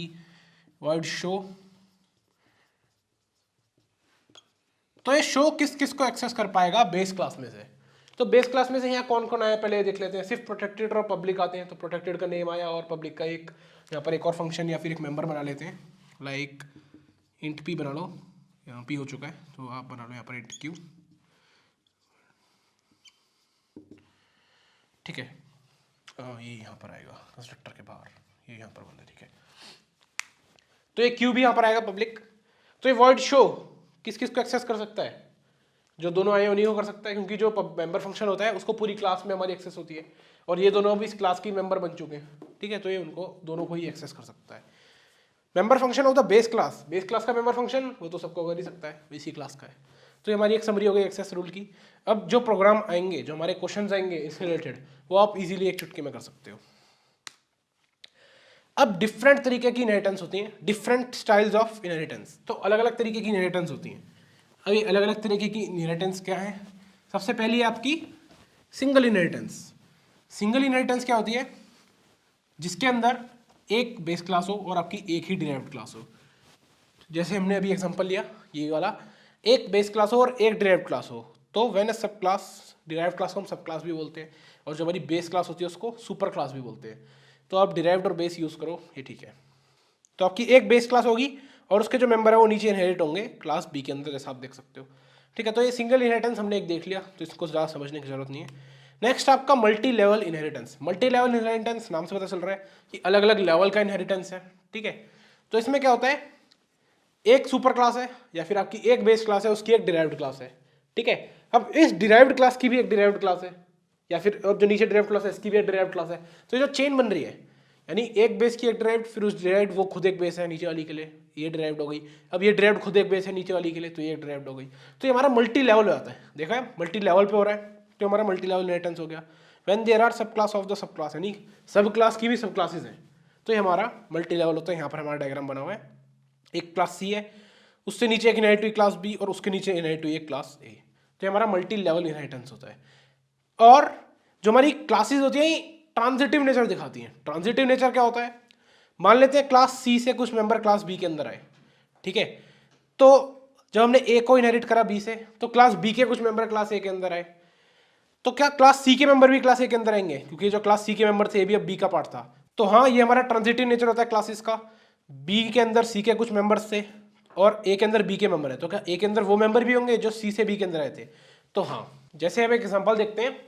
void show। तो ये शो किस किस को एक्सेस कर पाएगा? बेस क्लास में से। तो बेस क्लास में से यहाँ कौन कौन आया पहले देख लेते हैं। सिर्फ प्रोटेक्टेड और पब्लिक आते हैं, तो प्रोटेक्टेड का नेम आया और पब्लिक का एक यहाँ पर एक और फंक्शन या फिर एक मेंबर बना लेते हैं, लाइक इंट पी बना लो, यहाँ पी हो चुका है, तो आप बना लो यहाँ पर इंट क्यू। ठीक है, ये यहाँ पर आएगा कंस्ट्रक्टर के बाहर, ये यहाँ पर बंद है। ठीक है, तो ये क्यू भी यहाँ पर आएगा पब्लिक। तो ये void show किस किस को एक्सेस कर सकता है? जो दोनों आए उन्हीं को कर सकता है, क्योंकि जो मेंबर फंक्शन होता है उसको पूरी क्लास में हमारी एक्सेस होती है, और ये दोनों भी इस क्लास की मेंबर बन चुके हैं। ठीक है, तो ये उनको दोनों को ही एक्सेस कर सकता है। Member function of the base class का मेंबर फंक्शन वो तो सबको कर ही सकता है, इसी क्लास का है। तो ये हमारी एक समरी हो गई एक्सेस रूल की। अब जो प्रोग्राम आएंगे, जो हमारे क्वेश्चंस आएंगे इससे रिलेटेड, वो आप इजीली एक चुटकी में कर सकते हो। अब डिफरेंट तरीके की इनहेरिटेंस होती हैं, डिफरेंट स्टाइल्स ऑफ इनहेरिटेंस। तो अलग अलग तरीके की इनहेरिटेंस होती हैं। अभी अलग अलग तरीके की इनहेरिटेंस क्या है? सबसे पहली है आपकी सिंगल इनहेरिटेंस। सिंगल इनहेरिटेंस क्या होती है? जिसके अंदर एक बेस क्लास हो और आपकी एक ही डिराइव्ड क्लास हो। जैसे हमने अभी एग्जांपल लिया ये वाला, एक बेस क्लास हो और एक डिराइव्ड क्लास हो, तो व्हेन अ सब क्लास, डिराइव्ड क्लास को हम सब क्लास भी बोलते हैं, और जो हमारी बेस क्लास होती है उसको सुपर क्लास भी बोलते हैं। तो आप डिराइव्ड और बेस यूज़ करो, ये ठीक है। तो आपकी एक बेस क्लास होगी और उसके जो मेंबर है वो नीचे इनहेरिट होंगे क्लास बी के अंदर, जैसा आप देख सकते हो। ठीक है, तो ये सिंगल इनहेरिटेंस हमने एक देख लिया, तो इसको ज़्यादा समझने की जरूरत नहीं है। नेक्स्ट आपका multi level inheritance. Multi level inheritance नाम से पता चल रहा है कि अलग अलग लेवल का इनहेरिटेंस है। ठीक है, तो इसमें क्या होता है, एक सुपर क्लास है या फिर आपकी एक बेस क्लास है, उसकी एक डिराइव्ड क्लास है। ठीक है, अब इस डिराइव्ड क्लास की भी एक डिराइव्ड क्लास है, या फिर अब जो नीचे डिराइव्ड क्लास है इसकी भी एक डिराइव्ड क्लास है। तो ये जो चेन बन रही है, यानी एक बेस की एक डिराइव्ड, फिर उस डिराइव्ड वो खुद एक बेस है नीचे वाली के लिए, ये डिराइव्ड हो गई। अब ये डिराइव्ड खुद एक बेस है नीचे वाली के लिए, तो ये डिराइव्ड हो गई। तो ये हमारा मल्टी लेवल हो जाता है। देखा है, मल्टी लेवल पे हो रहा है, तो हमारा मल्टी लेवल इनहेरिटेंस हो गया। व्हेन देयर आर सब class of the sub class, यानी सब क्लास की भी सब क्लासेस हैं, तो ये हमारा मल्टी लेवल होता है। यहाँ पर हमारा डायग्राम बना हुआ है, एक क्लास सी है, उससे नीचे एक इनहेरिट हुई क्लास बी, और उसके नीचे इनहेरिट हुई एक क्लास ए। तो हमारा मल्टी लेवल इनहेरिटेंस होता है। और जो हमारी क्लासेस होती हैं ट्रांजिटिव नेचर दिखाती हैं। ट्रांजिटिव नेचर क्या होता है? मान लेते हैं क्लास सी से कुछ मेंबर क्लास बी के अंदर आए। ठीक है, तो जब हमने ए को इनहेरिट करा बी से, तो क्लास बी के कुछ मेंबर क्लास ए के अंदर आए, तो क्या क्लास सी के मेंबर भी क्लास ए के अंदर आएंगे? क्योंकि जो क्लास सी के मेंबर थे, ए भी अब बी का पार्ट था। तो हाँ, ये हमारा ट्रांजिटिव नेचर होता है क्लासेस का। बी के अंदर सी के कुछ मेंबर्स थे और ए के अंदर बी के मेंबर है, तो क्या ए के अंदर वो मेंबर भी होंगे जो सी से बी के अंदर आए थे? तो हाँ, जैसे हम एक एग्जांपल देखते हैं,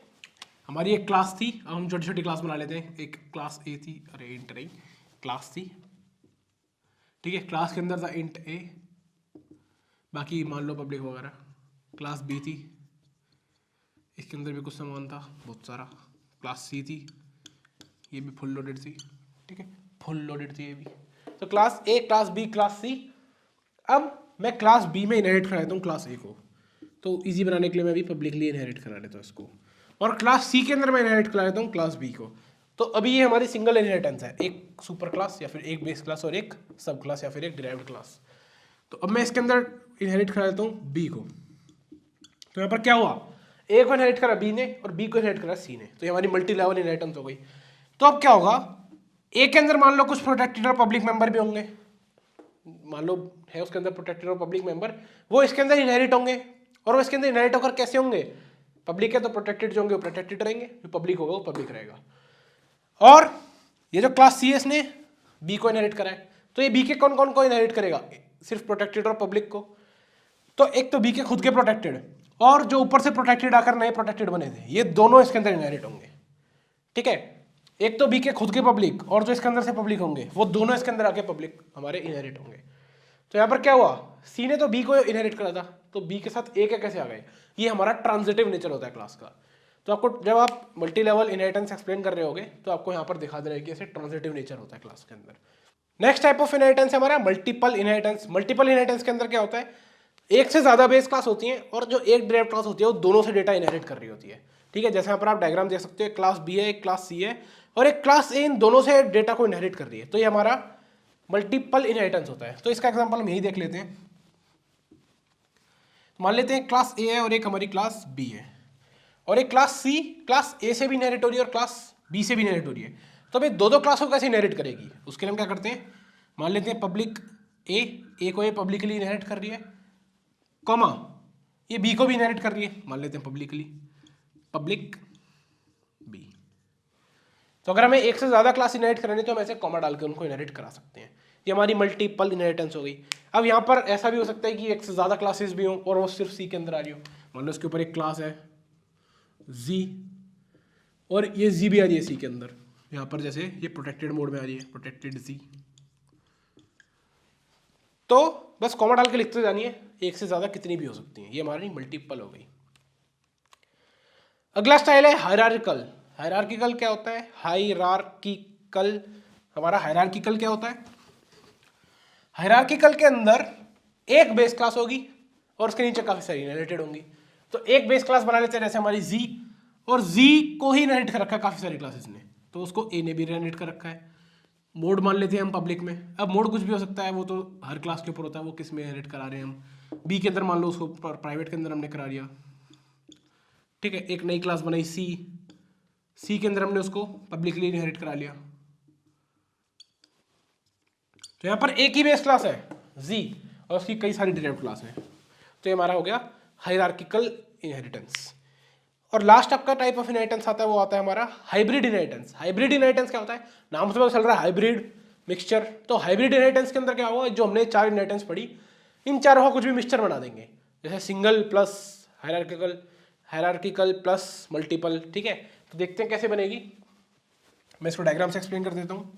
हमारी एक क्लास थी, अब हम छोटी छोटी क्लास बना लेते हैं। एक क्लास ए थी, अरे इंट नहीं, क्लास थी, ठीक है। क्लास के अंदर था इंट ए, बाकी मान लो पब्लिक वगैरह। क्लास बी थी, इसके अंदर भी कुछ सामान था बहुत सारा। क्लास सी थी, ये भी फुल लोडेड थी, ठीक है, फुल लोडेड थी ये भी। तो class A, class B, class C. अब मैं क्लास बी में इनहेरिट करा देता हूँ क्लास ए को, तो इजी बनाने के लिए मैं भी पब्लिकली इनहेरिट करा देता हूँ इसको। और क्लास सी के अंदर मैं इनहेरिट करा देता हूँ क्लास बी को। तो अभी ये हमारी सिंगल इनहेरिटेंस है, एक सुपर क्लास या फिर एक बेस क्लास और एक सब क्लास या फिर एक डिराइव्ड क्लास। तो अब मैं इसके अंदर इनहेरिट करा देता हूँ बी को। तो यहाँ पर क्या हुआ, ए को इनहेरिट करा बी ने और बी को इनहेरिट करा सी ने, तो ये हमारी मल्टी लेवल इनहेरिटेंस हो गई। तो अब क्या होगा, ए के अंदर मान लो कुछ प्रोटेक्टेड और पब्लिक मेंबर भी होंगे, मान लो है उसके अंदर प्रोटेक्टेड और पब्लिक मेंबर, वो इसके अंदर इनहेरिट होंगे। और वो इसके अंदर इनहेरिट होकर कैसे होंगे, पब्लिक है तो प्रोटेक्टेड जो होंगे वो प्रोटेक्टेड रहेंगे, जो पब्लिक होगा वो पब्लिक रहेगा। और ये जो क्लास सी एस ने बी को इनहेरिट करा है, तो ये बी के कौन कौन को इनहेरिट करेगा, सिर्फ प्रोटेक्टेड और पब्लिक को। तो एक तो बी के खुद के प्रोटेक्टेड और जो ऊपर से प्रोटेक्टेड आकर नए प्रोटेक्टेड बने थे, ये दोनों इसके अंदर इनहेरिट होंगे, ठीक है। एक तो बी के खुद के पब्लिक और जो इसके अंदर से पब्लिक होंगे, वो दोनों इसके अंदर आके पब्लिक हमारे इनहेरिट होंगे। तो यहाँ पर क्या हुआ, सी ने तो बी को इनहेरिट करा था, तो बी के साथ ए के कैसे आ गए, ये हमारा ट्रांजिटिव नेचर होता है क्लास का। तो आपको जब आप मल्टी लेवल इनहेरिटेंस एक्सप्लेन कर रहे होगे तो आपको यहाँ पर दिखा दे रहा है कि ऐसे ट्रांजिटिव नेचर होता है क्लास के अंदर। नेक्स्ट टाइप ऑफ इनहेरिटेंस है हमारा मल्टीपल इनहेरिटेंस। मल्टीपल इनहेरिटेंस के अंदर क्या होता है, एक से ज्यादा बेस क्लास होती है और जो एक डिराइव्ड क्लास होती है वो दोनों से डेटा इनहेरिट कर रही होती है, ठीक है। जैसे यहाँ पर आप डायग्राम देख सकते हो, एक क्लास बी है, एक क्लास सी है और एक क्लास ए, इन दोनों से डेटा को इनहेरिट कर रही है, तो ये हमारा मल्टीपल इनहेरिटेंस होता है। तो इसका एग्जांपल हम यही देख लेते हैं। मान लेते हैं क्लास ए है और एक हमारी क्लास बी है और एक क्लास सी क्लास ए से भी इनहेरिट हो रही है और क्लास बी से भी इनहेरिट हो रही है। तो अभी दो क्लास को कैसे इनहेरिट करेगी, उसके लिए हम क्या करते हैं, मान लेते हैं पब्लिक ए को ये पब्लिकली इनहेरिट कर रही है, कॉमा ये बी को भी इनहेरिट कर रही है, मान लेते हैं पब्लिकली पब्लिक बी। तो अगर हमें एक से ज्यादा क्लास इनहेरिट करानी तो हम ऐसे कॉमा डाल के उनको इनहेरिट करा सकते हैं। ये हमारी मल्टीपल इनहेरिटेंस हो गई। अब यहाँ पर ऐसा भी हो सकता है कि एक से ज्यादा क्लासेस भी हों और वो सिर्फ सी के अंदर आ रही हो। मान लो इसके ऊपर एक क्लास है जी और ये जी भी आ रही है सी के अंदर, यहाँ पर जैसे ये प्रोटेक्टेड मोड में आ रही है, प्रोटेक्टेड जी। तो बस कॉमा डाल के लिखते जानिए, एक से ज्यादा कितनी भी हो सकती हैं, ये हमारी मल्टीपल हो गई। अगला स्टाइल है हायरार्किकल। हायरार्किकल क्या होता है, हायरार्किकल, हमारा हायरार्किकल क्या होता है, हायरार्किकल के अंदर एक बेस क्लास होगी और उसके नीचे काफी सारी इनहेरिटेड होंगी। तो एक बेस क्लास बना लेते हैं जैसे हमारी जी, और जी को ही इनहेरिट कर रखा है काफी सारी क्लासेस ने, तो उसको ए ने भी इनहेरिट कर रखा है। मोड मान लेते हैं हम पब्लिक में, अब मोड कुछ भी हो सकता है, वो तो हर क्लास के ऊपर होता है वो किस में इनहेरिट करा रहे हैं हम। बी के अंदर मान लो उसको प्राइवेट के अंदर हमने करा दिया, ठीक है। एक नई क्लास बनाई सी के अंदर हमने उसको पब्लिकली इनहेरिट करा लिया। तो यहाँ पर एक ही बेस क्लास है जी और उसकी कई सारी डिराइव्ड क्लास है, तो ये हमारा हो गया हायरार्किकल इनहेरिटेंस। और लास्ट आपका टाइप ऑफ इनहेरिटेंस आता है, वो आता है हमारा हाइब्रिड इनहेरिटेंस। हाइब्रिड इनहेरिटेंस क्या होता है, नाम से पता चल रहा है हाइब्रिड मिक्सचर। तो हाइब्रिड इनहेरिटेंस के अंदर क्या होगा, जो हमने चार इनहेरिटेंस पढ़ी, इन चारों का कुछ भी मिक्सचर बना देंगे, जैसे single plus hierarchical, hierarchical plus multiple, ठीक है। तो देखते हैं कैसे बनेगी, मैं इसको डायग्राम से एक्सप्लेन कर देता हूँ।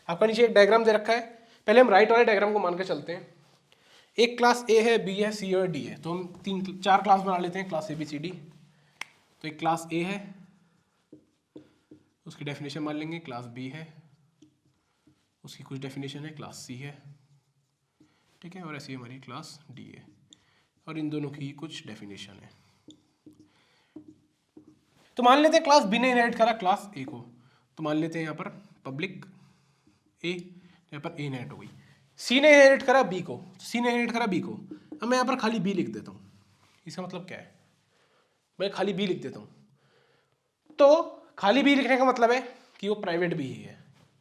आपका नीचे एक डायग्राम दे रखा है, पहले हम राइट वाले डायग्राम को मान के चलते हैं। एक क्लास ए है, बी है, सी और डी है, तो हम चार क्लास बना लेते हैं, class A B C D. तो एक क्लास ए है, उसकी डेफिनेशन मान लेंगे, क्लास बी है, उसकी कुछ डेफिनेशन है, क्लास सी है, ठीक है, और ऐसी हमारी क्लास डी है, और इन दोनों की कुछ डेफिनेशन है। तो मान लेते हैं क्लास बी ने इनहेरिट करा क्लास ए को, तो मान लेते हैं यहाँ पर पब्लिक ए, यहाँ पर ए इनहेरिट हो गई। सी ने इनहेरिट करा बी को, सी ने इनहेरिट करा बी को, अब मैं यहाँ पर खाली बी लिख देता हूँ। इसका मतलब क्या है, मैं खाली बी लिख देता हूँ। तो खाली बी लिखने का मतलब है कि वो प्राइवेट भी ही है,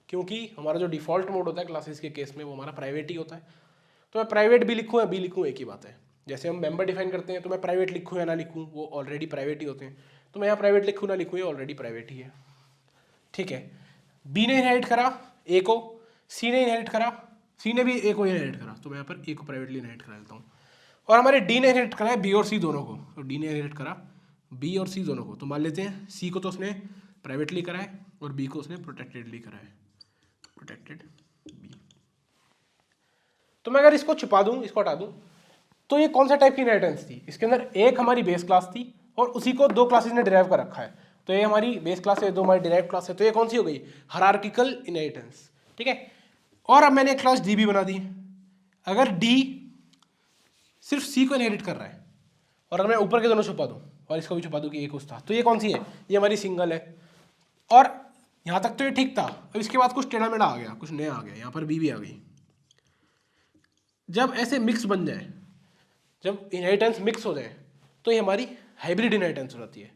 क्योंकि हमारा जो डिफॉल्ट मोड होता है क्लासेस के केस में वो हमारा प्राइवेट ही होता है। तो मैं प्राइवेट भी लिखूँ या बी लिखूँ एक ही बात है। जैसे हम मेंबर डिफाइन करते हैं तो मैं प्राइवेट लिखूँ या ना लिखूँ, वो ऑलरेडी प्राइवेट ही होते हैं। तो मैं यहाँ प्राइवेट लिखूँ ना लिखूँ, ये ऑलरेडी प्राइवेट ही है, ठीक है। बी ने इनहेरिट करा ए को, सी ने इनहेरिट करा, सी ने भी ए को इनहेरिट करा, तो मैं यहाँ पर ए को प्राइवेटली इनहेरिट करा देता हूँ। और हमारे डी ने इनहेरिट करा है बी और सी दोनों को, तो डी ने इनहेरिट करा बी और सी दोनों को, तो मान लेते हैं सी को तो उसने प्राइवेटली करा है और बी को उसने प्रोटेक्टेडली करा है, प्रोटेक्टेड बी। तो मैं अगर इसको छुपा दूं, इसको हटा दूं, तो ये कौन सा टाइप की इनहेरिटेंस थी? इसके अंदर एक हमारी बेस क्लास थी और उसी को दो क्लासेस ने डिराइव कर रखा है, तो ये हमारी बेस क्लास है, दो हमारी डिराइव क्लास है, तो ये कौन सी हो गई? Hierarchical inheritance. ठीक है, और अब मैंने एक क्लास डी भी बना दी। अगर डी सिर्फ सी को इनहेरिट कर रहा है और अगर मैं ऊपर के दोनों छुपा दूं और इसको भी छुपा दूं कि एक उस था, तो ये कौन सी है? ये हमारी सिंगल है। और यहां तक तो ये ठीक था, अब इसके बाद कुछ टेढ़ा मेढ़ा आ गया, कुछ नया आ गया, यहां पर बी भी आ गई। जब ऐसे मिक्स बन जाए, जब इनहेरिटेंस मिक्स हो जाए, तो ये हमारी हाइब्रिड इनहेरिटेंस हो जाती है।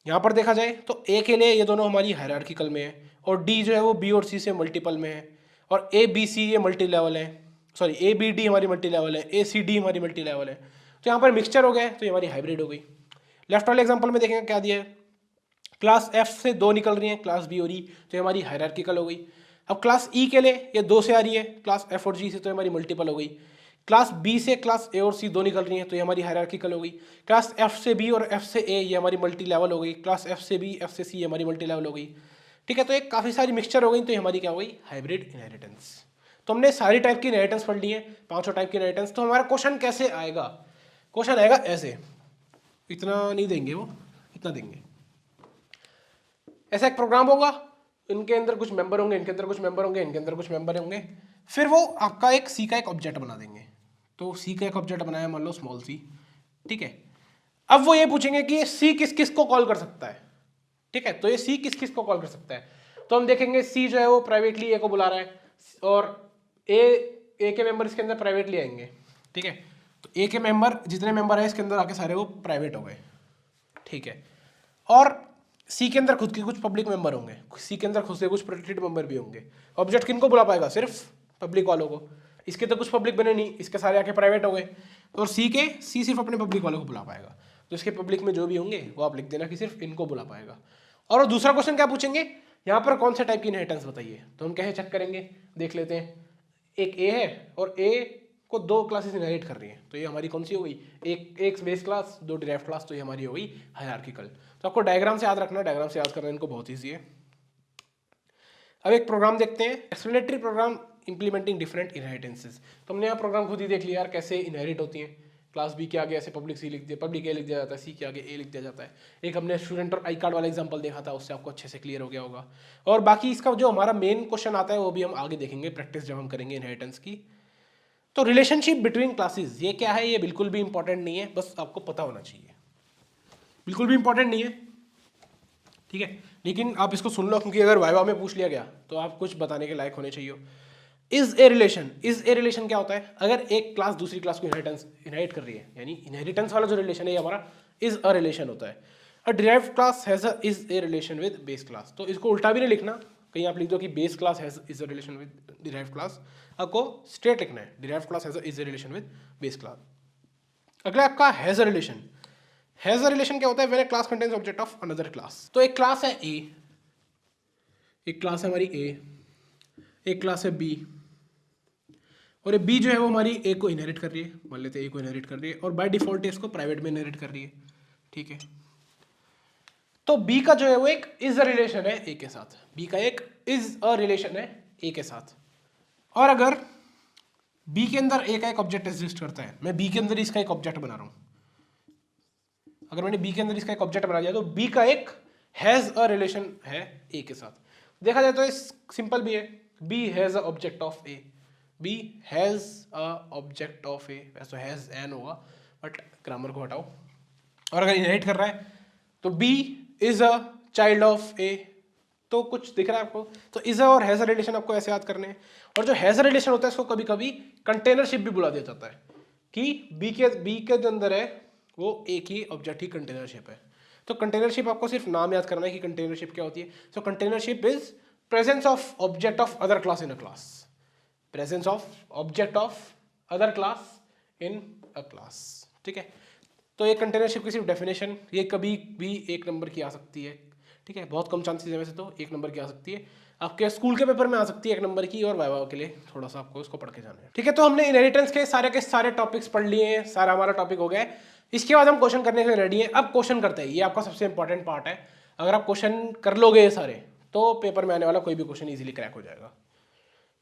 यहाँ पर देखा जाए तो ए के लिए ये दोनों हमारी हायरार्किकल में है और डी जो है वो बी और सी से मल्टीपल में है, और ए बी सी ये मल्टी लेवल है, सॉरी ए बी डी हमारी मल्टी लेवल है, ए सी डी हमारी मल्टी लेवल है। तो यहाँ पर मिक्सचर हो गया, तो ये हमारी हाइब्रिड हो गई। लेफ्ट वाले एग्जाम्पल में देखेंगे क्या दिया है, क्लास एफ से दो निकल रही है, क्लास बी और ई, तो ये हमारी हायरार्किकल हो गई। अब क्लास ई के लिए ये दो से आ रही है, क्लास एफ और जी से, तो हमारी मल्टीपल हो गई। क्लास बी से क्लास ए और सी दो निकल रही हैं, तो ये हमारी हायरार्किकल हो गई। क्लास एफ से बी और एफ से ए ये हमारी मल्टी लेवल हो गई। क्लास एफ से बी एफ से सी हमारी मल्टी लेवल हो गई। ठीक है, तो एक काफ़ी सारी मिक्सचर हो गई, तो ये हमारी क्या हो गई? Hybrid inheritance. तो हमने सारी टाइप की इनहेरिटेंस पढ़ ली है, पांचों टाइप की इनहेरिटेंस। तो हमारा क्वेश्चन कैसे आएगा? क्वेश्चन आएगा ऐसे, इतना नहीं देंगे वो, इतना देंगे। ऐसा एक प्रोग्राम होगा, इनके अंदर कुछ मेंबर होंगे, इनके अंदर कुछ मेंबर होंगे, इनके अंदर कुछ मेंबर होंगे, फिर वो आपका एक सी का एक ऑब्जेक्ट बना देंगे। तो सी का एक ऑब्जेक्ट बनाया, मान लो स्मॉल सी। ठीक है, अब वो ये पूछेंगे कि सी किस किस को कॉल कर सकता है। ठीक है, तो ये सी किस किस को कॉल कर सकता है, तो हम देखेंगे सी जो है वो प्राइवेटली ए को बुला रहा है और ए के मेंबर इसके अंदर प्राइवेटली आएंगे। ठीक है, तो ए के मेंबर जितने मेंबर है इसके अंदर आके सारे वो प्राइवेट हो गए। ठीक है, और सी के अंदर खुद के कुछ पब्लिक मेंबर होंगे, सी के अंदर खुद से कुछ प्रोटेक्टेड मेंबर भी होंगे। ऑब्जेक्ट किनको बुला पाएगा? सिर्फ पब्लिक वालों को। इसके तो कुछ पब्लिक बने नहीं, इसके सारे आके प्राइवेट हो गए, और सी सिर्फ अपने पब्लिक वालों को बुला पाएगा। तो इसके पब्लिक में जो भी होंगे वो आप लिख देना कि सिर्फ इनको बुला पाएगा। और दूसरा क्वेश्चन क्या पूछेंगे, यहाँ पर कौन सा टाइप की इनहेरिटेंस बताइए, तो हम कैसे चेक करेंगे, देख लेते हैं। एक ए है और ए को दो क्लासेस इनहेरिट कर रही है, तो ये हमारी कौन सी हो गई? एक बेस क्लास, दो डिराइव्ड क्लास, तो ये हमारी हो गई हायरार्किकल। तो आपको डायग्राम से याद रखना, डायग्राम से याद करना इनको बहुत ईजी है। अब एक प्रोग्राम देखते हैं, explanatory program implementing different inheritances. तो हमने यहाँ प्रोग्राम खुद ही देख लिया यार कैसे इनहेरिट होती हैं। क्लास बी के आगे ऐसे पब्लिक सी लिख दिया, पब्लिक ए लिख दिया जाता है, सी के आगे ए लिख दिया जाता है। एक हमने स्टूडेंट और आई कार्ड वाला एग्जांपल देखा था, उससे आपको अच्छे से क्लियर हो गया होगा। और बाकी इसका जो हमारा मेन क्वेश्चन आता है वो भी हम आगे देखेंगे, प्रैक्टिस जब हम करेंगे इनहेरिटेंस की। तो रिलेशनशिप बिटवीन क्लासेस ये क्या है? ये बिल्कुल भी इंपॉर्टेंट नहीं है, बस आपको पता होना चाहिए। बिल्कुल भी इंपॉर्टेंट नहीं है, ठीक है, लेकिन आप इसको सुन लो, क्योंकि अगर वाइवा में पूछ लिया गया तो आप कुछ बताने के लायक होने चाहिए। इज ए रिलेशन क्या होता है? अगर एक क्लास दूसरी क्लास को इनहेरिट कर रही है, यानी इनहेरिटेंस वाला जो रिलेशन है हमारा इज अ रिलेशन होता है। अ derived class has a is a relation with base class. तो इसको उल्टा भी नहीं लिखना, कहीं आप लिख दो कि base class has is a relation with derived class, आपको स्ट्रेट लिखना है derived class has a is a relation with base class. अगला आपका has a relation. Has a relation क्या होता है? When a class contains object of another class. तो एक क्लास है ए, एक क्लास है हमारी ए, एक क्लास है बी, और ये बी जो है वो हमारी ए को इनहेरिट कर रही है, मान लेते हैं ए को इनहेरिट कर रही है, और बाय डिफॉल्ट इसको प्राइवेट में इनहेरिट कर रही है। ठीक है, तो बी का जो है वो एक इज अ रिलेशन है ए के साथ, बी का एक इज अ रिलेशन है ए के साथ। और अगर बी के अंदर ए का एक ऑब्जेक्ट एग्जिस्ट करता है, मैं बी के अंदर इसका एक ऑब्जेक्ट बना रहा हूं, अगर मैंने बी के अंदर इसका एक ऑब्जेक्ट बना दिया तो बी का एक हैज अ रिलेशन है ए के साथ। देखा जाए तो सिंपल भी है, B has a object of A, B has a object of A, वैसे हैज एन होगा बट ग्रामर को हटाओ। और अगर इनहेरिट कर रहा है तो B is a child of A, तो कुछ दिख रहा है आपको? तो इज अ और हैज अ रिलेशन आपको ऐसे याद करने हैं। और जो हैज अ रिलेशन होता है इसको कभी कभी कंटेनरशिप भी बुला दिया जाता है, कि बी के जो अंदर है वो एक ही ऑब्जेक्ट ही कंटेनरशिप है। तो कंटेनरशिप आपको सिर्फ नाम याद करना है कि कंटेनरशिप क्या होती है। So containership is presence of object of other class in a class, presence of object of other class in a class. ठीक है, तो एक कंटेनरशिप की सिर्फ डेफिनेशन, ये कभी भी एक नंबर की आ सकती है। ठीक है, बहुत कम चांसेस है वैसे तो एक नंबर की आ सकती है, आपके स्कूल के पेपर में आ सकती है एक नंबर की, और वाइवा के लिए थोड़ा सा आपको इसको पढ़ के जाना है। ठीक है, तो हमने इनहेरिटेंस के सारे टॉपिक्स पढ़ लिए हैं, सारा हमारा टॉपिक हो गया है। इसके बाद हम क्वेश्चन करने के लिए रेडी हैं। अब क्वेश्चन करते हैं, ये आपका सबसे इंपॉर्टेंट पार्ट है। अगर आप क्वेश्चन कर लोगे ये सारे तो पेपर में आने वाला कोई भी क्वेश्चन इजीली क्रैक हो जाएगा।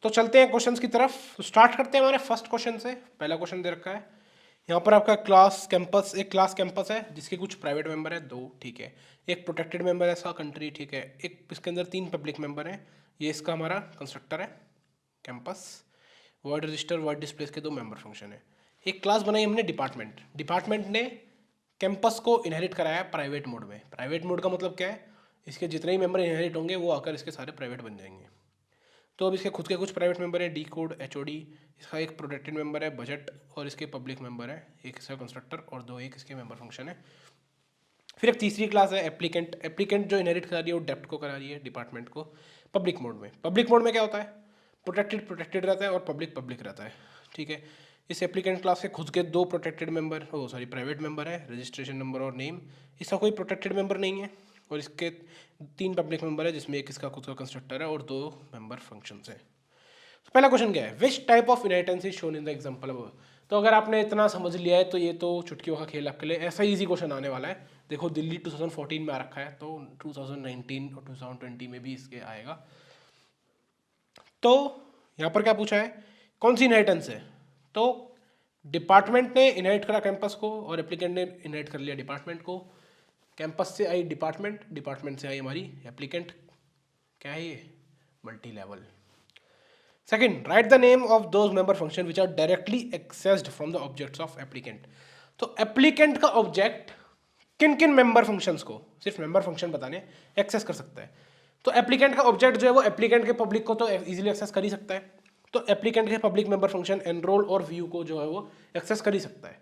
तो चलते हैं क्वेश्चंस की तरफ। तो स्टार्ट करते हैं हमारे फर्स्ट क्वेश्चन से। पहला क्वेश्चन दे रखा है यहाँ पर आपका क्लास कैंपस, एक क्लास कैंपस है जिसके कुछ प्राइवेट मेंबर है 2, ठीक है, एक प्रोटेक्टेड मेंबर है इसका कंट्री, ठीक है, एक इसके अंदर 3 पब्लिक मेंबर हैं। ये इसका हमारा कंस्ट्रक्टर है campus. Word register, word displace के 2 मेंबर फंक्शन है। एक क्लास बनाई हमने डिपार्टमेंट, डिपार्टमेंट ने कैंपस को इनहेरिट कराया है प्राइवेट मोड में। प्राइवेट मोड का मतलब क्या है, इसके जितने ही मेंबर इनहेरिट होंगे वो आकर इसके सारे प्राइवेट बन जाएंगे। तो अब इसके खुद के कुछ प्राइवेट मेंबर हैं, डी कोड, एचओडी, इसका एक प्रोटेक्टेड मेंबर है बजट, और इसके पब्लिक मेंबर है, एक इसका कंस्ट्रक्टर और 2 एक इसके मेंबर फंक्शन है। फिर एक तीसरी क्लास है एप्लीकेंट। एप्लीकेंट जो इनहेरिट करा रही है वो डेप्ट को करा रही है, डिपार्टमेंट को, पब्लिक मोड में। पब्लिक मोड में क्या होता है, प्रोटेक्टेड प्रोटेक्टेड रहता है और पब्लिक पब्लिक रहता है, ठीक है। इस एप्लीकेंट क्लास के खुद के 2 प्रोटेक्टेड मेंबर, प्राइवेट मेंबर है, रजिस्ट्रेशन नंबर और नेम। इसका कोई प्रोटेक्टेड मेंबर नहीं है। और इसके 3 पब्लिक मेंबर है जिसमें एक इसका खुद का कंस्ट्रक्टर है और 2 मेंबर फंक्शंस हैं। तो पहला क्वेश्चन क्या है, which type of inheritance is shown in the example above. तो अगर आपने इतना समझ लिया है तो ये तो चुटकियों का खेल आपके लिए, ऐसा इजी क्वेश्चन आने वाला है। देखो दिल्ली 2014 में आ रखा है तो 2019 और 2020 में भी इसके आएगा। तो यहाँ पर क्या पूछा है, कौन सी इनहेरिटेंस है। तो डिपार्टमेंट ने इनहेरिट करा कैंपस को और एप्लीकेंट ने इनहेरिट कर लिया डिपार्टमेंट को। कैंपस से आई डिपार्टमेंट, डिपार्टमेंट से आई हमारी एप्लीकेंट। क्या है ये, multi level. Second, write the name of those member function which are directly accessed from the objects of applicant. तो एप्लीकेंट का ऑब्जेक्ट किन किन मेंबर फंक्शंस को, सिर्फ मेंबर फंक्शन बताने, एक्सेस कर सकता है। तो एप्लीकेंट का ऑब्जेक्ट जो है वो एप्लीकेंट के पब्लिक को तो इजीली एक्सेस कर ही सकता है। तो एप्लीकेंट के पब्लिक मेंबर फंक्शन एनरोल और व्यू को जो है वो एक्सेस कर ही सकता है।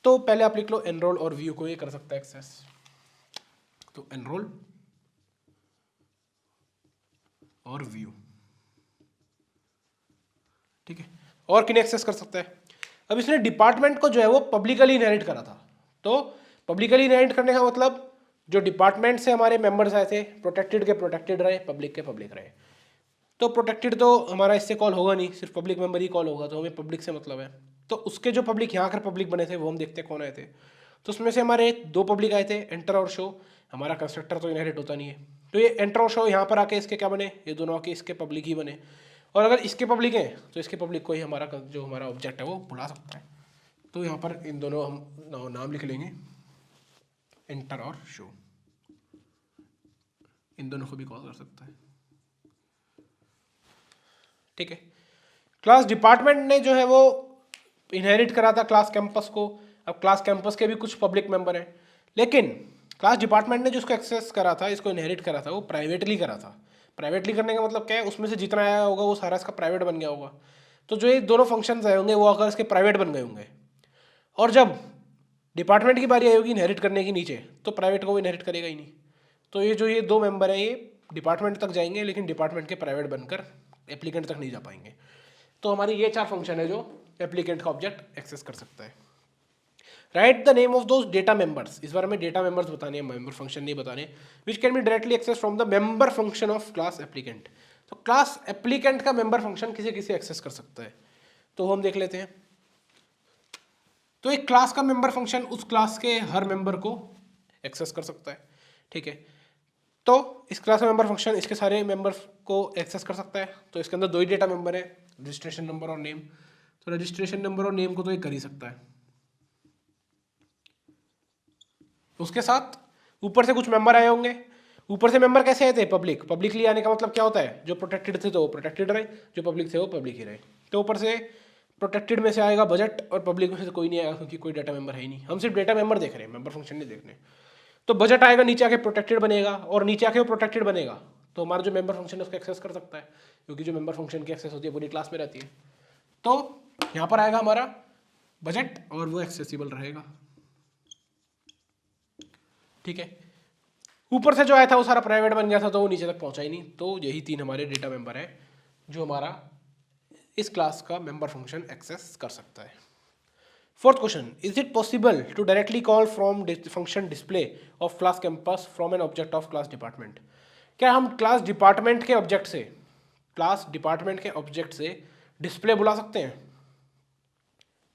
तो पहले आप लिख लो एनरोल और व्यू को ये कर सकता है एक्सेस। तो एनरोल और व्यू, ठीक है। और किन्हें एक्सेस कर सकता है, अब इसने डिपार्टमेंट को जो है वो पब्लिकली इनहेरिट करा था। तो पब्लिकली इनहेरिट करने का मतलब जो डिपार्टमेंट से हमारे मेंबर्स आए थे, प्रोटेक्टेड के प्रोटेक्टेड रहे, पब्लिक के पब्लिक रहे। तो प्रोटेक्टेड तो हमारा इससे कॉल होगा नहीं, सिर्फ पब्लिक मेंबर ही कॉल होगा, तो हमें पब्लिक से मतलब है। तो उसके जो पब्लिक यहाँ कर पब्लिक बने थे वो हम देखते हैं कौन आए थे। तो उसमें से हमारे 2 पब्लिक आए थे, एंटर और शो। हमारा कंस्ट्रक्टर तो इनहेरिट होता नहीं है, तो ये एंटर और शो यहाँ पर आके इसके क्या बने, ये दोनों आके इसके पब्लिक ही बने। और अगर इसके पब्लिक हैं तो इसके पब्लिक को ही हमारा जो हमारा ऑब्जेक्ट है वो बुला सकता है। तो यहाँ पर इन दोनों हम नाम लिख लेंगे, एंटर और शो, इन दोनों को भी कॉल कर सकता है, ठीक है। क्लास डिपार्टमेंट ने जो है वो इनहेरिट करा था क्लास कैंपस को। अब क्लास कैंपस के भी कुछ पब्लिक मेंबर हैं, लेकिन क्लास डिपार्टमेंट ने जो उसको एक्सेस करा था, इसको इनहेरिट करा था, वो प्राइवेटली करा था। प्राइवेटली करने का मतलब क्या है, उसमें से जितना आया होगा वो सारा इसका प्राइवेट बन गया होगा। तो जो ये दोनों फंक्शंस आए होंगे वो अगर इसके प्राइवेट बन गए होंगे, और जब डिपार्टमेंट की बारी आई होगी इनहेरिट करने की नीचे, तो प्राइवेट को वो इनहेरिट करेगा ही नहीं। तो ये जो ये 2 मेंबर हैं ये डिपार्टमेंट तक जाएंगे, लेकिन डिपार्टमेंट के प्राइवेट बनकर एप्लीकेंट तक नहीं जा पाएंगे। तो हमारी ये 4 फंक्शन है जो एप्लीकेंट का ऑब्जेक्ट एक्सेस कर सकता है। Right the name of those data members, इस बार हमें डेटा मेंबर्स बताने हैं, मेंबर फंक्शन नहीं बताने, which can be directly access from the member function of class applicant. तो क्लास एप्लीकेंट का मेंबर फंक्शन किसे किसे एक्सेस कर सकता है, तो हम देख लेते हैं। तो एक क्लास का मेंबर फंक्शन उस क्लास के हर मेंबर को एक्सेस कर सकता है, ठीक है। तो इस क्लास का मेंबर फंक्शन इसके सारे मेंबर्स को एक्सेस कर सकता है। तो इसके अंदर 2 ही डेटा मेंबर है, रजिस्ट्रेशन नंबर और नेम। तो रजिस्ट्रेशन नंबर और नेम को तो ये कर ही सकता है। उसके साथ ऊपर से कुछ मेंबर आए होंगे। ऊपर से मेंबर कैसे आए थे, पब्लिक। पब्लिकली आने का मतलब क्या होता है, जो प्रोटेक्टेड थे तो वो प्रोटेक्टेड रहे, जो पब्लिक थे वो पब्लिक ही रहे। तो ऊपर से प्रोटेक्टेड में से आएगा बजट और पब्लिक में से कोई नहीं आएगा क्योंकि कोई डाटा मेंबर है ही नहीं। हम सिर्फ डेटा मेंबर देख रहे हैं, मेंबर फंक्शन नहीं देख रहे। तो बजट आएगा, नीचे आके प्रोटेक्टेड बनेगा, और नीचे आके वो प्रोटेक्टेड बनेगा तो हमारा जो मेंबर फंक्शन है उसको एक्सेस कर सकता है, क्योंकि जो मेंबर फंक्शन की एक्सेस होती है पूरी क्लास में रहती है। तो यहाँ पर आएगा हमारा बजट और वो एक्सेसिबल रहेगा, ठीक है। ऊपर से जो आया था वो सारा प्राइवेट बन गया था तो वो नीचे तक पहुंचा ही नहीं। तो यही 3 हमारे डेटा मेंबर है जो हमारा इस क्लास का मेंबर फंक्शन एक्सेस कर सकता है। Fourth question, is it possible to directly call from function display of class campus from an object of class department. क्या हम क्लास डिपार्टमेंट के ऑब्जेक्ट से डिस्प्ले बुला सकते हैं?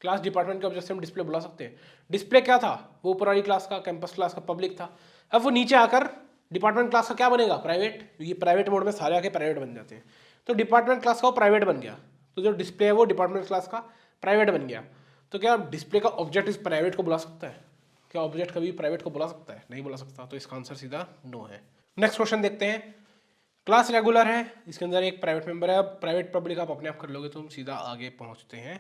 क्लास डिपार्टमेंट के ऑब्जेक्ट से हम डिस्प्ले बुला सकते हैं। डिस्प्ले क्या था, वो ऊपर वाली क्लास का, कैंपस क्लास का, पब्लिक था। अब वो नीचे आकर डिपार्टमेंट क्लास का क्या बनेगा, प्राइवेट, क्योंकि प्राइवेट मोड में सारे आके प्राइवेट बन जाते हैं। तो डिपार्टमेंट क्लास का वो प्राइवेट बन गया, तो जो डिस्प्ले है वो डिपार्टमेंट क्लास का प्राइवेट बन गया। तो क्या डिस्प्ले का ऑब्जेक्ट इस प्राइवेट को बुला सकता है? क्या ऑब्जेक्ट कभी प्राइवेट को बुला सकता है? नहीं बुला सकता, तो इसका आंसर सीधा नो है। नेक्स्ट क्वेश्चन देखते हैं। क्लास रेगुलर है, इसके अंदर एक प्राइवेट मेंबर है। प्राइवेट पब्लिक आप अपने आप कर लोगे तो हम सीधा आगे पहुंचते हैं।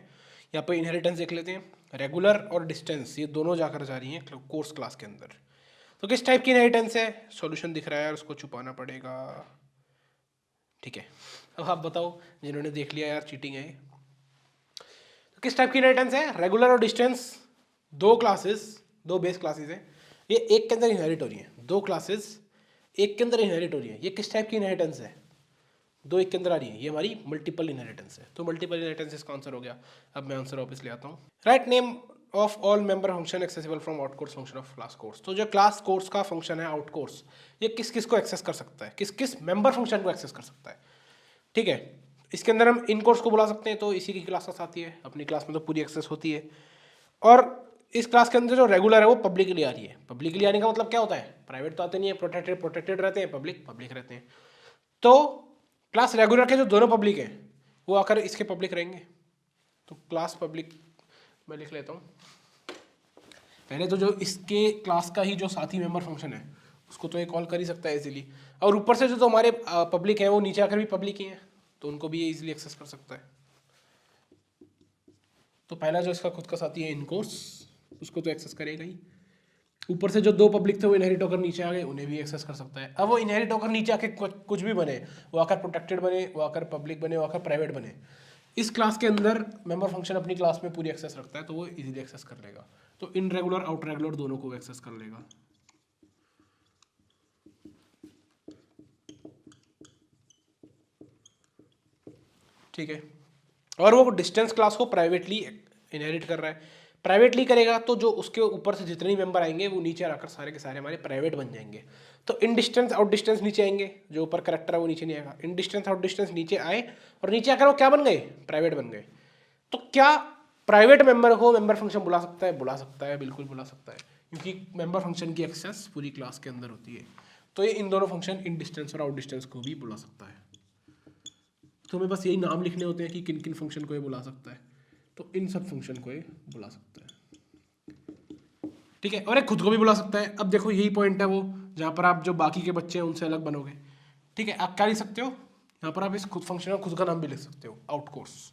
यहाँ पे इनहेरिटेंस देख लेते हैं। रेगुलर और डिस्टेंस ये दोनों जाकर जा रही हैं कोर्स क्लास के अंदर। तो किस टाइप की इनहेरिटेंस है? सॉल्यूशन दिख रहा है, उसको छुपाना पड़ेगा। ठीक है, अब आप बताओ, जिन्होंने देख लिया यार चीटिंग है। तो किस टाइप की इनहेरिटेंस है? रेगुलर और डिस्टेंस, दो क्लासेस, दो बेस क्लासेस हैं, ये एक के अंदर इनहेरिट हो रही हैं। दो क्लासेस एक के अंदर इनहेरिट हो रही है। ये किस टाइप की इनहेरिटेंस है? दो एक के अंदर आ रही है, ये हमारी मल्टीपल इनहेरिटेंस है। तो मल्टीपल इनहेरिटेंस इसका आंसर हो गया। अब मैं आंसर वापस ले आता हूँ। Write name of all member function accessible from out course function of class course. तो जो क्लास कोर्स का फंक्शन है आउट कोर्स, ये किस किस को एक्सेस कर सकता है, किस किस मेंबर फंक्शन को एक्सेस कर सकता है? ठीक है, इसके अंदर हम इन कोर्स को बुला सकते हैं, तो इसी की क्लास का साथी है, अपनी क्लास में तो पूरी एक्सेस होती है। और इस क्लास के अंदर जो रेगुलर है वो पब्लिकली आ रही है। पब्लिकली आने का मतलब क्या होता है? प्राइवेट तो आते नहीं है, प्रोटेक्टेड प्रोटेक्टेड रहते हैं, पब्लिक पब्लिक रहते हैं। तो क्लास रेगुलर के जो दोनों पब्लिक हैं वो आकर इसके पब्लिक रहेंगे। तो क्लास पब्लिक मैं लिख लेता हूँ। पहले तो जो इसके क्लास का ही जो साथी मेंबर फंक्शन है उसको तो ये कॉल कर ही सकता है इजीली, और ऊपर से जो तो हमारे पब्लिक है वो नीचे आकर भी पब्लिक ही हैं, तो उनको भी ये इजीली एक्सेस कर सकता है। तो पहला जो इसका खुद का साथी है इन कोर्स, उसको तो एक्सेस करेगा ही। ऊपर से जो दो पब्लिक थे वो इनहेरिट होकर नीचे आ गए, उन्हें भी एक्सेस कर सकता है। अब वो इनहेरिट होकर नीचे आके कुछ भी बने, वो आकर प्रोटेक्टेड बने, वो आकर पब्लिक बने, वो आकर प्राइवेट बने, इस क्लास के अंदर मेंबर फंक्शन अपनी क्लास में पूरी एक्सेस रखता है, तो वो इजीली एक्सेस कर लेगा। तो इन रेगुलर आउट रेगुलर दोनों को एक्सेस कर लेगा। ठीक है, और वो डिस्टेंस क्लास को प्राइवेटली इनहेरिट कर रहा है। प्राइवेटली करेगा तो जो उसके ऊपर से जितने मेंबर आएंगे वो नीचे आकर सारे के सारे हमारे प्राइवेट बन जाएंगे। तो इन डिस्टेंस आउट डिस्टेंस नीचे आएंगे, जो ऊपर करेक्टर है वो नीचे नहीं आएगा। इन डिस्टेंस आउट डिस्टेंस नीचे आए और नीचे आकर वो क्या बन गए? प्राइवेट बन गए। तो क्या प्राइवेट मेंबर को मेंबर फंक्शन बुला सकता है? बुला सकता है, बिल्कुल बुला सकता है, क्योंकि मेंबर फंक्शन की एक्सेस पूरी क्लास के अंदर होती है। तो ये इन दोनों फंक्शन इन डिस्टेंस और आउट डिस्टेंस को भी बुला सकता है। तो हमें बस यही नाम लिखने होते हैं कि किन किन फंक्शन को ये बुला सकता है। तो इन सब फंक्शन को ये बुला सकता है। ठीक है, और एक खुद को भी बुला सकता है। अब देखो यही पॉइंट है वो जहाँ पर आप जो बाकी के बच्चे हैं उनसे अलग बनोगे। ठीक है, आप क्या लिख सकते हो यहाँ पर? आप इस खुद फंक्शन का खुद का नाम भी लिख सकते हो, आउट कोर्स।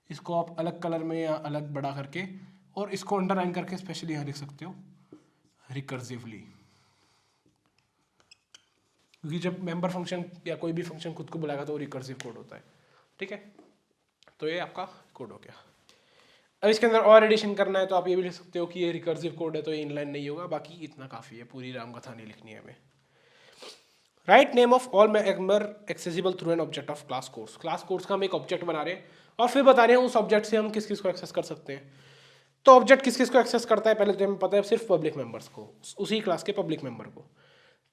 इसको आप अलग कलर में या अलग बड़ा करके और इसको अंडरलाइन करके स्पेशली यहाँ लिख सकते हो रिकर्सिवली, क्योंकि जब मेंबर फंक्शन या कोई भी फंक्शन खुद को बुलाएगा तो वो रिकर्सिव कोड होता है। ठीक है, तो ये आपका कोड हो गया। अब इसके अंदर और एडिशन करना है तो आप ये भी लिख सकते हो कि ये रिकर्सिव कोड है तो ये इनलाइन नहीं होगा, बाकी इतना काफ़ी है, पूरी रामकथा नहीं लिखनी है हमें। Write name of all member accessible through an object of class course. Class course का हम एक ऑब्जेक्ट बना रहे हैं और फिर बता रहे हैं उस ऑब्जेक्ट से हम किस किस को एक्सेस कर सकते हैं। तो ऑब्जेक्ट किस किस को एक्सेस करता है? पहले तो हमें पता है सिर्फ पब्लिक मेंबर्स को, उसी क्लास के पब्लिक मेंबर को।